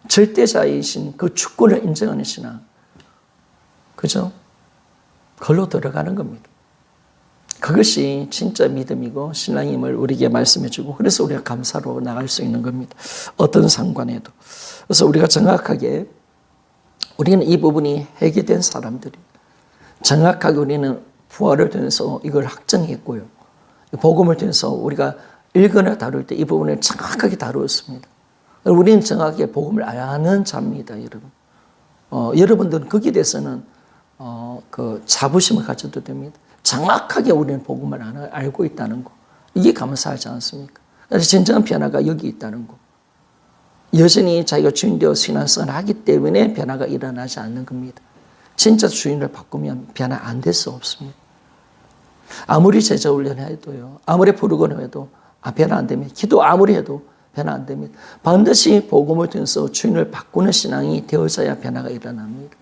절대자이신 그 주권을 인정하는 신앙. 그죠? 그걸로 들어가는 겁니다. 그것이 진짜 믿음이고 신앙임을 우리에게 말씀해 주고 그래서 우리가 감사로 나갈 수 있는 겁니다. 어떤 상관에도. 그래서 우리가 정확하게 우리는 이 부분이 해결된 사람들이 정확하게 우리는 부활을 통해서 이걸 확정했고요. 복음을 통해서 우리가 읽거나 다룰 때 이 부분을 정확하게 다루었습니다. 우리는 정확하게 복음을 아는 자입니다, 여러분. 여러분들은 거기에 대해서는 그 자부심을 가져도 됩니다. 정확하게 우리는 복음을 알고 있다는 거. 이게 감사하지 않습니까? 그래서 진정한 변화가 여기 있다는 거. 여전히 자기가 주인 되어 신앙생활을 하기 때문에 변화가 일어나지 않는 겁니다. 진짜 주인을 바꾸면 변화 안 될 수 없습니다. 아무리 제자훈련을 해도요. 아무리 부르거나 해도 변화 안 됩니다. 기도 아무리 해도 변화 안 됩니다. 반드시 복음을 통해서 주인을 바꾸는 신앙이 되어져야 변화가 일어납니다.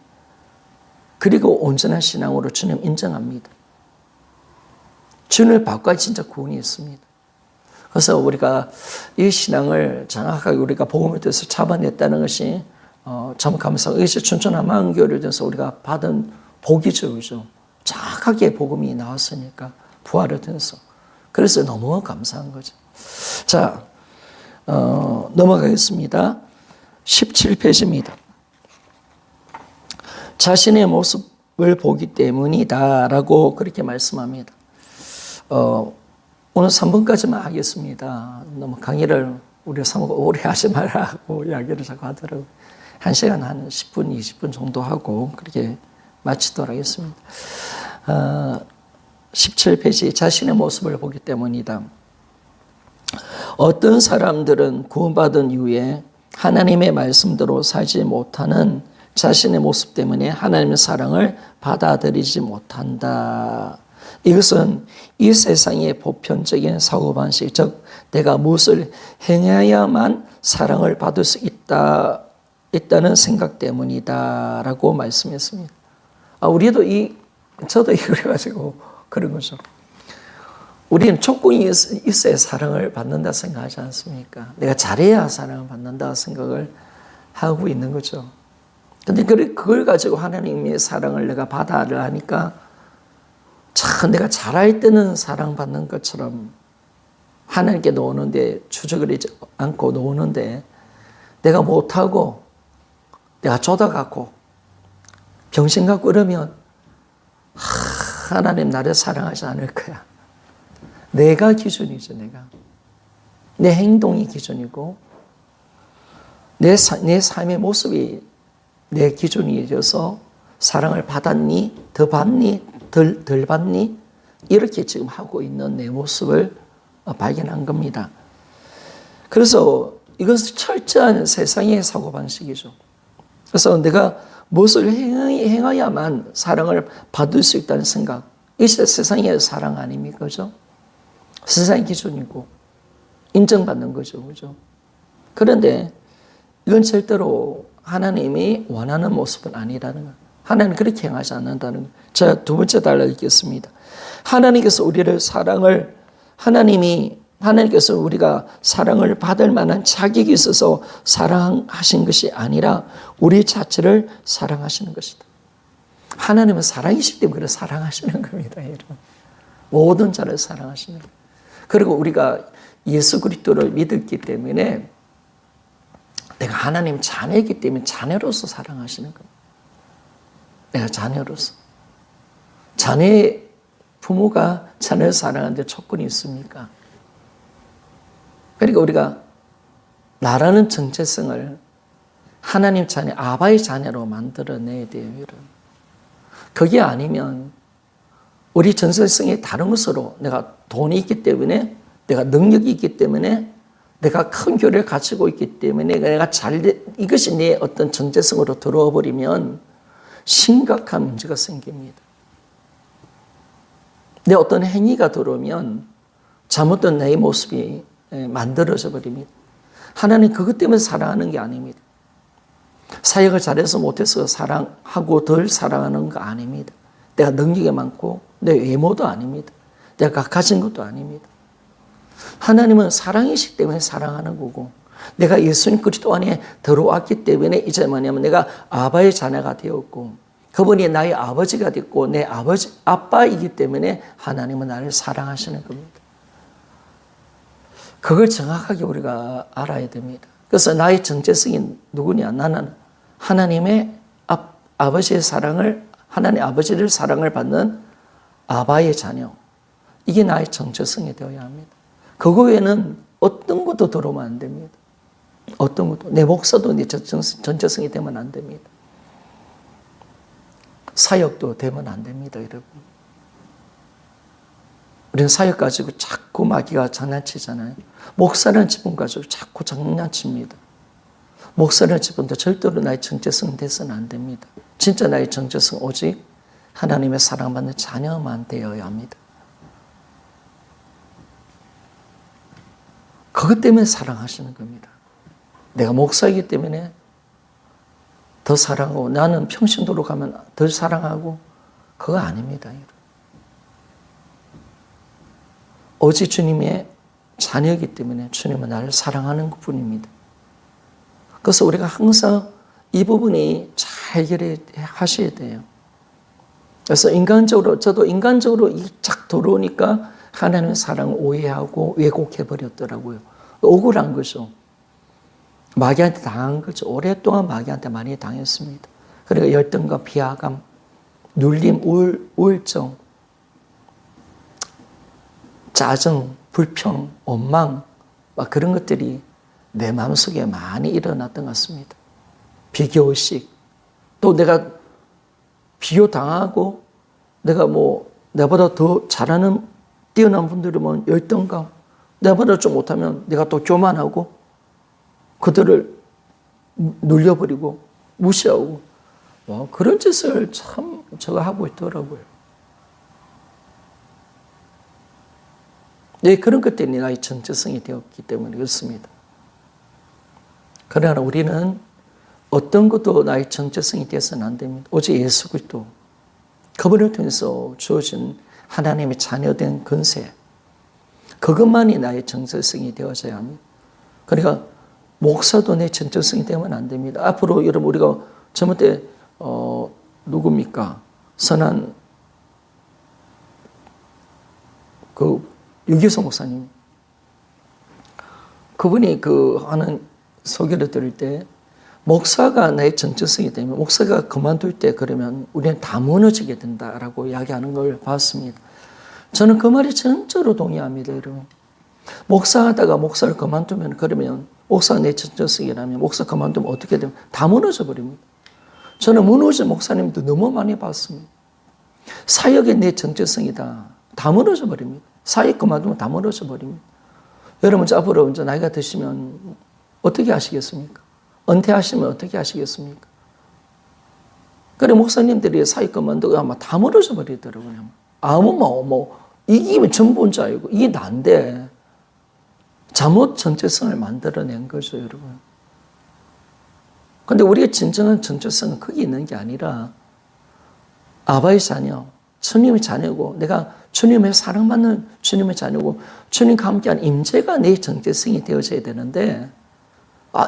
그리고 온전한 신앙으로 주님 인정합니다. 주인을 바꿔야 진짜 구원이 있습니다. 그래서 우리가 이 신앙을 정확하게 우리가 복음을 통해서 잡아냈다는 것이 참 감사하고 이것이 춘천한마음교회를 통해서 우리가 받은 복이죠. 그죠? 정확하게 복음이 나왔으니까 부활을 통해서. 그래서 너무 감사한 거죠. 자, 넘어가겠습니다. 17페이지입니다. 자신의 모습을 보기 때문이다 라고 그렇게 말씀합니다. 오늘 3번까지만 하겠습니다. 너무 강의를 우리 사모가 오래 하지 말라고 이야기를 자꾸 하더라고요. 1시간 한 10분, 20분 정도 하고 그렇게 마치도록 하겠습니다. 17페이지 자신의 모습을 보기 때문이다. 어떤 사람들은 구원받은 이후에 하나님의 말씀대로 살지 못하는 자신의 모습 때문에 하나님의 사랑을 받아들이지 못한다. 이것은 이 세상의 보편적인 사고방식, 즉 내가 무엇을 행해야만 사랑을 받을 수 있다는 생각 때문이다 라고 말씀했습니다. 저도 그래가지고 그런 거죠. 우리는 조건이 있어야 사랑을 받는다 생각하지 않습니까? 내가 잘해야 사랑을 받는다 생각을 하고 있는 거죠. 근데 그걸 가지고 하나님의 사랑을 내가 받아야 하니까 참 내가 잘할 때는 사랑받는 것처럼 하나님께 놓는데 추적을 하지 않고 놓는데 내가 못하고 내가 쫓아가고 병신 갖고 그러면 하나님 나를 사랑하지 않을 거야. 내가 기준이죠. 내 행동이 기준이고 내 삶의 모습이 내 기준이 되어서 사랑을 받았니? 더 받니? 덜 받니? 이렇게 지금 하고 있는 내 모습을 발견한 겁니다. 그래서 이것은 철저한 세상의 사고방식이죠. 그래서 내가 무엇을 행해야만 사랑을 받을 수 있다는 생각. 이게 세상의 사랑 아닙니까? 그죠? 세상의 기준이고 인정받는 거죠. 그죠? 그런데 이건 절대로 하나님이 원하는 모습은 아니라는 것. 하나님은 그렇게 행하지 않는다는 것. 제가 두 번째 달라 읽겠습니다. 하나님께서 하나님께서 우리가 사랑을 받을 만한 자격이 있어서 사랑하신 것이 아니라 우리 자체를 사랑하시는 것이다. 하나님은 사랑이시기 때문에 사랑하시는 겁니다. 여러분. 모든 자를 사랑하시는 거예요. 그리고 우리가 예수 그리스도를 믿었기 때문에 내가 하나님 자녀이기 때문에 자녀로서 사랑하시는 겁니다. 내가 자녀로서. 자녀의 부모가 자녀를 사랑하는데 조건이 있습니까? 그러니까 우리가 나라는 정체성을 하나님 자녀, 아바의 자녀로 만들어내야 돼요, 여러분. 그게 아니면 우리 정체성이 다른 것으로 내가 돈이 있기 때문에, 내가 능력이 있기 때문에, 내가 큰 교회를 가지고 있기 때문에 내가 이것이 내 어떤 정체성으로 들어와 버리면 심각한 문제가 생깁니다. 내 어떤 행위가 들어오면 잘못된 내 모습이 만들어져 버립니다. 하나님 그것 때문에 사랑하는 게 아닙니다. 사역을 잘해서 못해서 사랑하고 덜 사랑하는 거 아닙니다. 내가 능력이 많고 내 외모도 아닙니다. 내가 가진 것도 아닙니다. 하나님은 사랑이시기 때문에 사랑하는 거고, 내가 예수님 그리스도 안에 들어왔기 때문에 이제 뭐냐면 내가 아바의 자녀가 되었고, 그분이 나의 아버지가 됐고 내 아빠이기 때문에 하나님은 나를 사랑하시는 겁니다. 그걸 정확하게 우리가 알아야 됩니다. 그래서 나의 정체성이 누구냐? 나는 하나님의 아버지의 사랑을, 하나님 아버지를 사랑을 받는 아바의 자녀. 이게 나의 정체성이 되어야 합니다. 그거 외에는 어떤 것도 들어오면 안 됩니다. 어떤 것도. 내 목사도 내 정체성이 되면 안 됩니다. 사역도 되면 안 됩니다, 여러분. 우리는 사역 가지고 자꾸 마귀가 장난치잖아요. 목사라는 직분 가지고 자꾸 장난칩니다. 목사라는 직분도 절대로 나의 정체성 돼서는 안 됩니다. 진짜 나의 정체성 오직 하나님의 사랑받는 자녀만 되어야 합니다. 그것 때문에 사랑하시는 겁니다. 내가 목사이기 때문에 더 사랑하고 나는 평신도로 가면 덜 사랑하고 그거 아닙니다. 오직 주님의 자녀이기 때문에 주님은 나를 사랑하는 것뿐입니다. 그래서 우리가 항상 이 부분이 잘 해결하셔야 돼요. 그래서 인간적으로 저도 인간적으로 쫙 들어오니까 하나님의 사랑을 오해하고 왜곡해버렸더라고요. 억울한 거죠. 마귀한테 당한 거죠. 오랫동안 마귀한테 많이 당했습니다. 그리고 열등감, 비하감, 눌림, 우울증, 짜증, 불평, 원망, 막 그런 것들이 내 마음속에 많이 일어났던 것 같습니다. 비교의식, 또 내가 비교당하고 내가 내보다 더 잘하는 뛰어난 분들이면 열등감, 내보다 좀 못하면 내가 또 교만하고 그들을 눌려버리고 무시하고 그런 짓을 참 제가 하고 있더라고요. 네, 그런 것 때문에 나의 정체성이 되었기 때문에 그렇습니다. 그러나 우리는 어떤 것도 나의 정체성이 되어서는 안 됩니다. 오직 예수 그리스도, 그분을 통해서 주어진 하나님의 자녀된 권세, 그것만이 나의 정체성이 되어져야 합니다. 그러니까 목사도 내 정체성이 되면 안 됩니다. 앞으로 여러분 우리가 젊을 때 누굽니까? 선한 유기성 목사님, 그분이 하는 소개를 들을 때 목사가 나의 정체성이 되면 목사가 그만둘 때 그러면 우리는 다 무너지게 된다라고 이야기하는 걸 봤습니다. 저는 그 말이 전적으로 동의합니다, 여러분. 목사하다가 목사를 그만두면 그러면 목사가 내 정체성이라면 목사 그만두면 어떻게 되면 다 무너져 버립니다. 저는 무너진 목사님도 너무 많이 봤습니다. 사역이 내 정체성이다. 다 무너져 버립니다. 사역 그만두면 다 무너져 버립니다. 여러분 앞으로 이제 나이가 드시면 어떻게 하시겠습니까? 은퇴하시면 어떻게 하시겠습니까? 그래 목사님들이 사역 그만두고 아마 다 무너져 버리더라고요. 이기면 전부인 줄 알고 이게 난데 잘못 정체성을 만들어낸 거죠, 여러분. 그런데 우리의 진정한 정체성은 거기 있는 게 아니라 아바의 자녀, 주님의 자녀고 내가 주님의 사랑받는 주님의 자녀고 주님과 함께한 임재가 내 정체성이 되어져야 되는데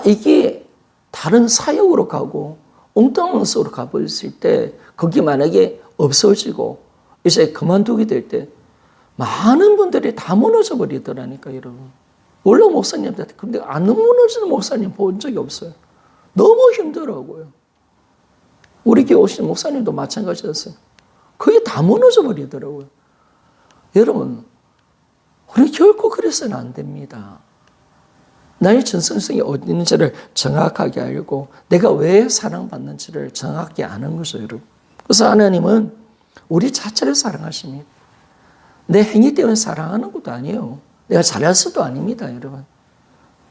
이게 다른 사역으로 가고 엉뚱한 속으로 가버렸을 때 거기 만약에 없어지고 이제 그만두게 될 때 많은 분들이 다 무너져 버리더라니까, 여러분. 물론 목사님한테 근데 안 무너지는 목사님 본 적이 없어요. 너무 힘들어하고요. 우리 교회 오신 목사님도 마찬가지였어요. 그게 다 무너져 버리더라고요. 여러분, 우리 결코 그래서는 안 됩니다. 나의 전성성이 어디 있는지를 정확하게 알고 내가 왜 사랑받는지를 정확히 아는 거죠, 여러분. 그래서 하나님은 우리 자체를 사랑하십니다. 내 행위 때문에 사랑하는 것도 아니에요. 내가 잘해서도 아닙니다, 여러분.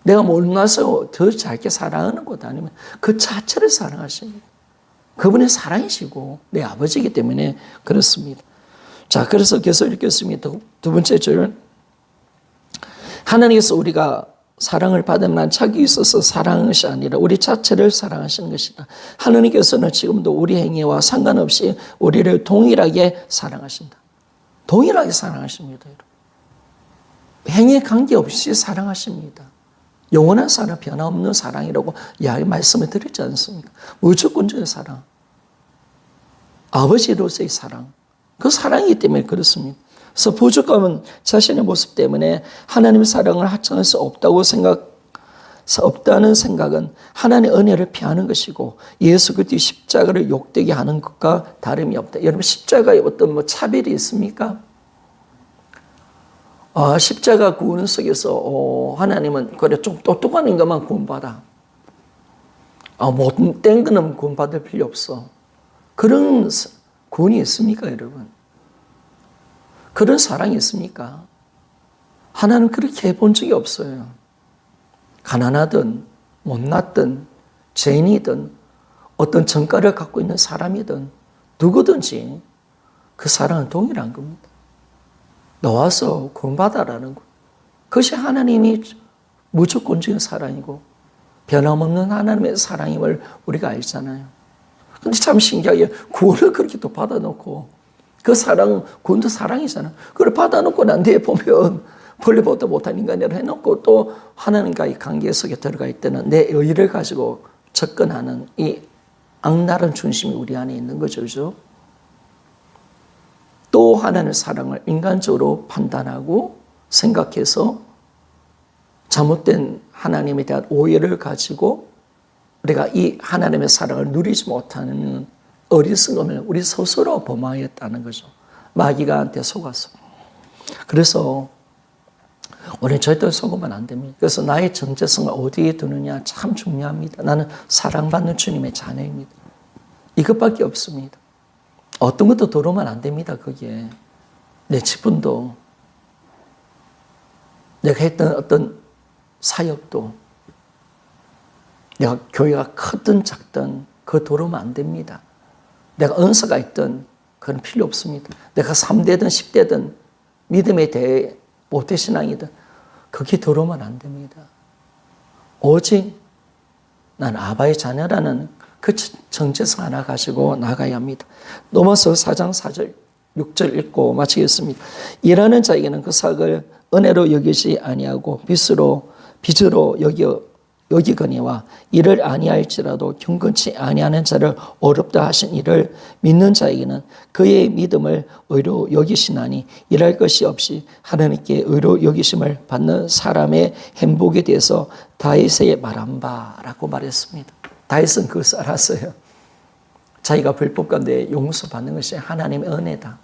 내가 못나서 더 잘게 사랑하는 것도 아니면 그 자체를 사랑하십니다. 그분의 사랑이시고 내 아버지이기 때문에 그렇습니다. 자, 그래서 계속 읽겠습니다. 두 번째 줄은 하나님께서 우리가 사랑을 받으면 자기 있어서 사랑하는 것이 아니라 우리 자체를 사랑하시는 것이다. 하나님께서는 지금도 우리 행위와 상관없이 우리를 동일하게 사랑하신다. 동일하게 사랑하십니다. 행위에 관계없이 사랑하십니다. 영원한 사랑, 변함없는 사랑이라고 말씀을 드렸지 않습니까? 무조건적인 사랑. 아버지로서의 사랑. 그 사랑이기 때문에 그렇습니다. 그래서 부족함은 자신의 모습 때문에 하나님의 사랑을 하청할 수 없다는 생각은 하나님의 은혜를 피하는 것이고 예수 그리스도의 십자가를 욕되게 하는 것과 다름이 없다. 여러분 십자가에 어떤 차별이 있습니까? 십자가 구원 속에서 하나님은 그래 좀 똑똑한 인간만 구원받아. 못된 거는 구원받을 필요 없어. 그런 구원이 있습니까, 여러분? 그런 사랑이 있습니까? 하나님은 그렇게 해본 적이 없어요. 가난하든 못났든 죄인이든 어떤 정가를 갖고 있는 사람이든 누구든지 그 사랑은 동일한 겁니다. 나와서 구원받아라는 것. 그것이 하나님이 무조건적인 사랑이고 변함없는 하나님의 사랑임을 우리가 알잖아요. 근데 참 신기하게 구원을 그렇게 또 받아놓고 그 사랑은 구원도 사랑이잖아. 그걸 받아놓고 난 뒤에 보면 본래보다 못한 인간이라 해놓고 또 하나님과의 관계 속에 들어가 있다는 내 의를 가지고 접근하는 이 악랄한 중심이 우리 안에 있는 거죠. 그죠? 또 하나님의 사랑을 인간적으로 판단하고 생각해서 잘못된 하나님에 대한 오해를 가지고 우리가 이 하나님의 사랑을 누리지 못하는 어리석음을 우리 스스로 범하였다는 거죠. 마귀가 한테 속아서. 그래서 우리는 절대 속으면 안 됩니다. 그래서 나의 정체성을 어디에 두느냐 참 중요합니다. 나는 사랑받는 주님의 자녀입니다. 이것밖에 없습니다. 어떤 것도 들어오면 안 됩니다. 거기에 내 직분도 내가 했던 어떤 사역도 내가 교회가 크든 작든 그거 들어오면 안 됩니다. 내가 은사가 있든 그건 필요 없습니다. 내가 3대든 10대든 믿음에 대해 모태신앙이든 그게 들어오면 안 됩니다. 오직 난 아바의 자녀라는 그 정체성 하나 가지고 나가야 합니다. 로마서 4장 4절 6절 읽고 마치겠습니다. 일하는 자에게는 그 삭을 은혜로 여기지 아니하고 빚으로 여기거니와 이를 아니할지라도 경건치 아니하는 자를 어렵다 하신 이를 믿는 자에게는 그의 믿음을 의로 여기시나니 일할 것이 없이 하나님께 의로 여기심을 받는 사람의 행복에 대해서 다윗의 말한 바라고 말했습니다. 다윗은 그것을 알았어요. 자기가 불법 가운데 용서받는 것이 하나님의 은혜다.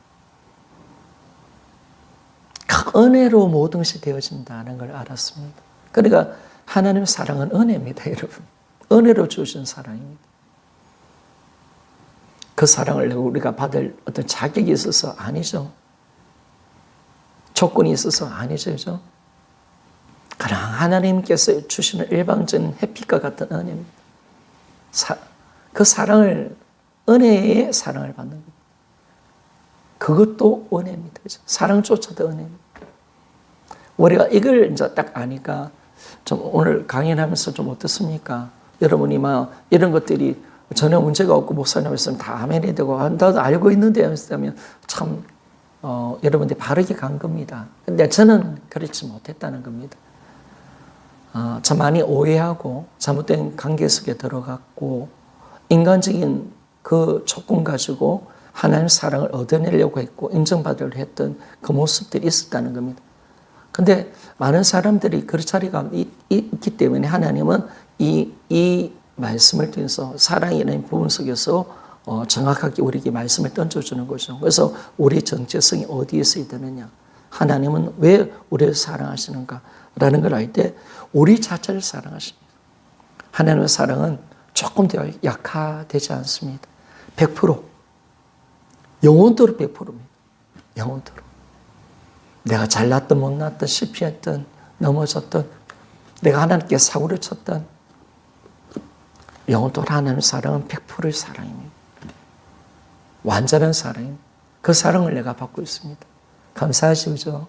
그 은혜로 모든 것이 되어진다는 걸 알았습니다. 그러니까 하나님의 사랑은 은혜입니다, 여러분. 은혜로 주신 사랑입니다. 그 사랑을 우리가 받을 어떤 자격이 있어서 아니죠. 조건이 있어서 아니죠, 그죠? 그냥 하나님께서 주시는 일방적인 햇빛과 같은 은혜입니다. 그 사랑을, 은혜의 사랑을 받는 겁니다. 그것도 은혜입니다, 그죠? 사랑조차도 은혜입니다. 우리가 이걸 이제 딱 아니까 좀 오늘 강연하면서 좀 어떻습니까? 여러분이 막 이런 것들이 전혀 문제가 없고 목사님 말씀 다 아멘이 되고 나도 알고 있는데 하면 참 여러분들이 바르게 간 겁니다. 근데 저는 그렇지 못했다는 겁니다. 참 많이 오해하고 잘못된 관계 속에 들어갔고 인간적인 그 조건 가지고 하나님의 사랑을 얻어내려고 했고 인정받으려고 했던 그 모습들이 있었다는 겁니다. 근데 많은 사람들이 그 자리가 있기 때문에 하나님은 이 말씀을 통해서 사랑이라는 부분 속에서 정확하게 우리에게 말씀을 던져주는 거죠. 그래서 우리의 정체성이 어디에 있어야 되느냐. 하나님은 왜 우리를 사랑하시는가. 라는 걸 알 때 우리 자체를 사랑하십니다. 하나님의 사랑은 조금 더 약화되지 않습니다. 100% 영원토록 100%입니다. 영원토록. 내가 잘났든 못났든 실패했든 넘어졌든 내가 하나님께 사고를 쳤든 영원토록 하나님의 사랑은 100%의 사랑입니다. 완전한 사랑입니다. 그 사랑을 내가 받고 있습니다. 감사하시죠?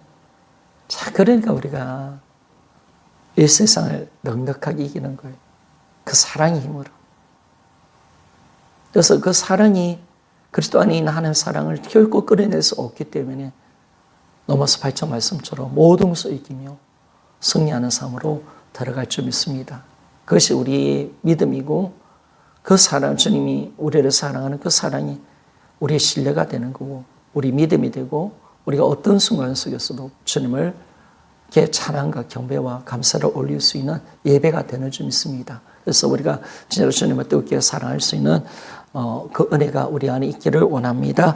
자, 그러니까 우리가 이 세상을 넉넉하게 이기는 거예요. 그 사랑의 힘으로. 그래서 그 사랑이 그리스도 안에 있는 하나님의 사랑을 결코 끌어낼 수 없기 때문에 로마서 8장 말씀처럼 모든 것을 이기며 승리하는 삶으로 들어갈 줄 믿습니다. 그것이 우리의 믿음이고 그 사랑, 주님이 우리를 사랑하는 그 사랑이 우리의 신뢰가 되는 거고 우리 믿음이 되고 우리가 어떤 순간 속에서도 주님을 게 찬양과 경배와 감사를 올릴 수 있는 예배가 되는 줄 믿습니다. 그래서 우리가 진짜로 주님을 뜨겁게 사랑할 수 있는 그 은혜가 우리 안에 있기를 원합니다.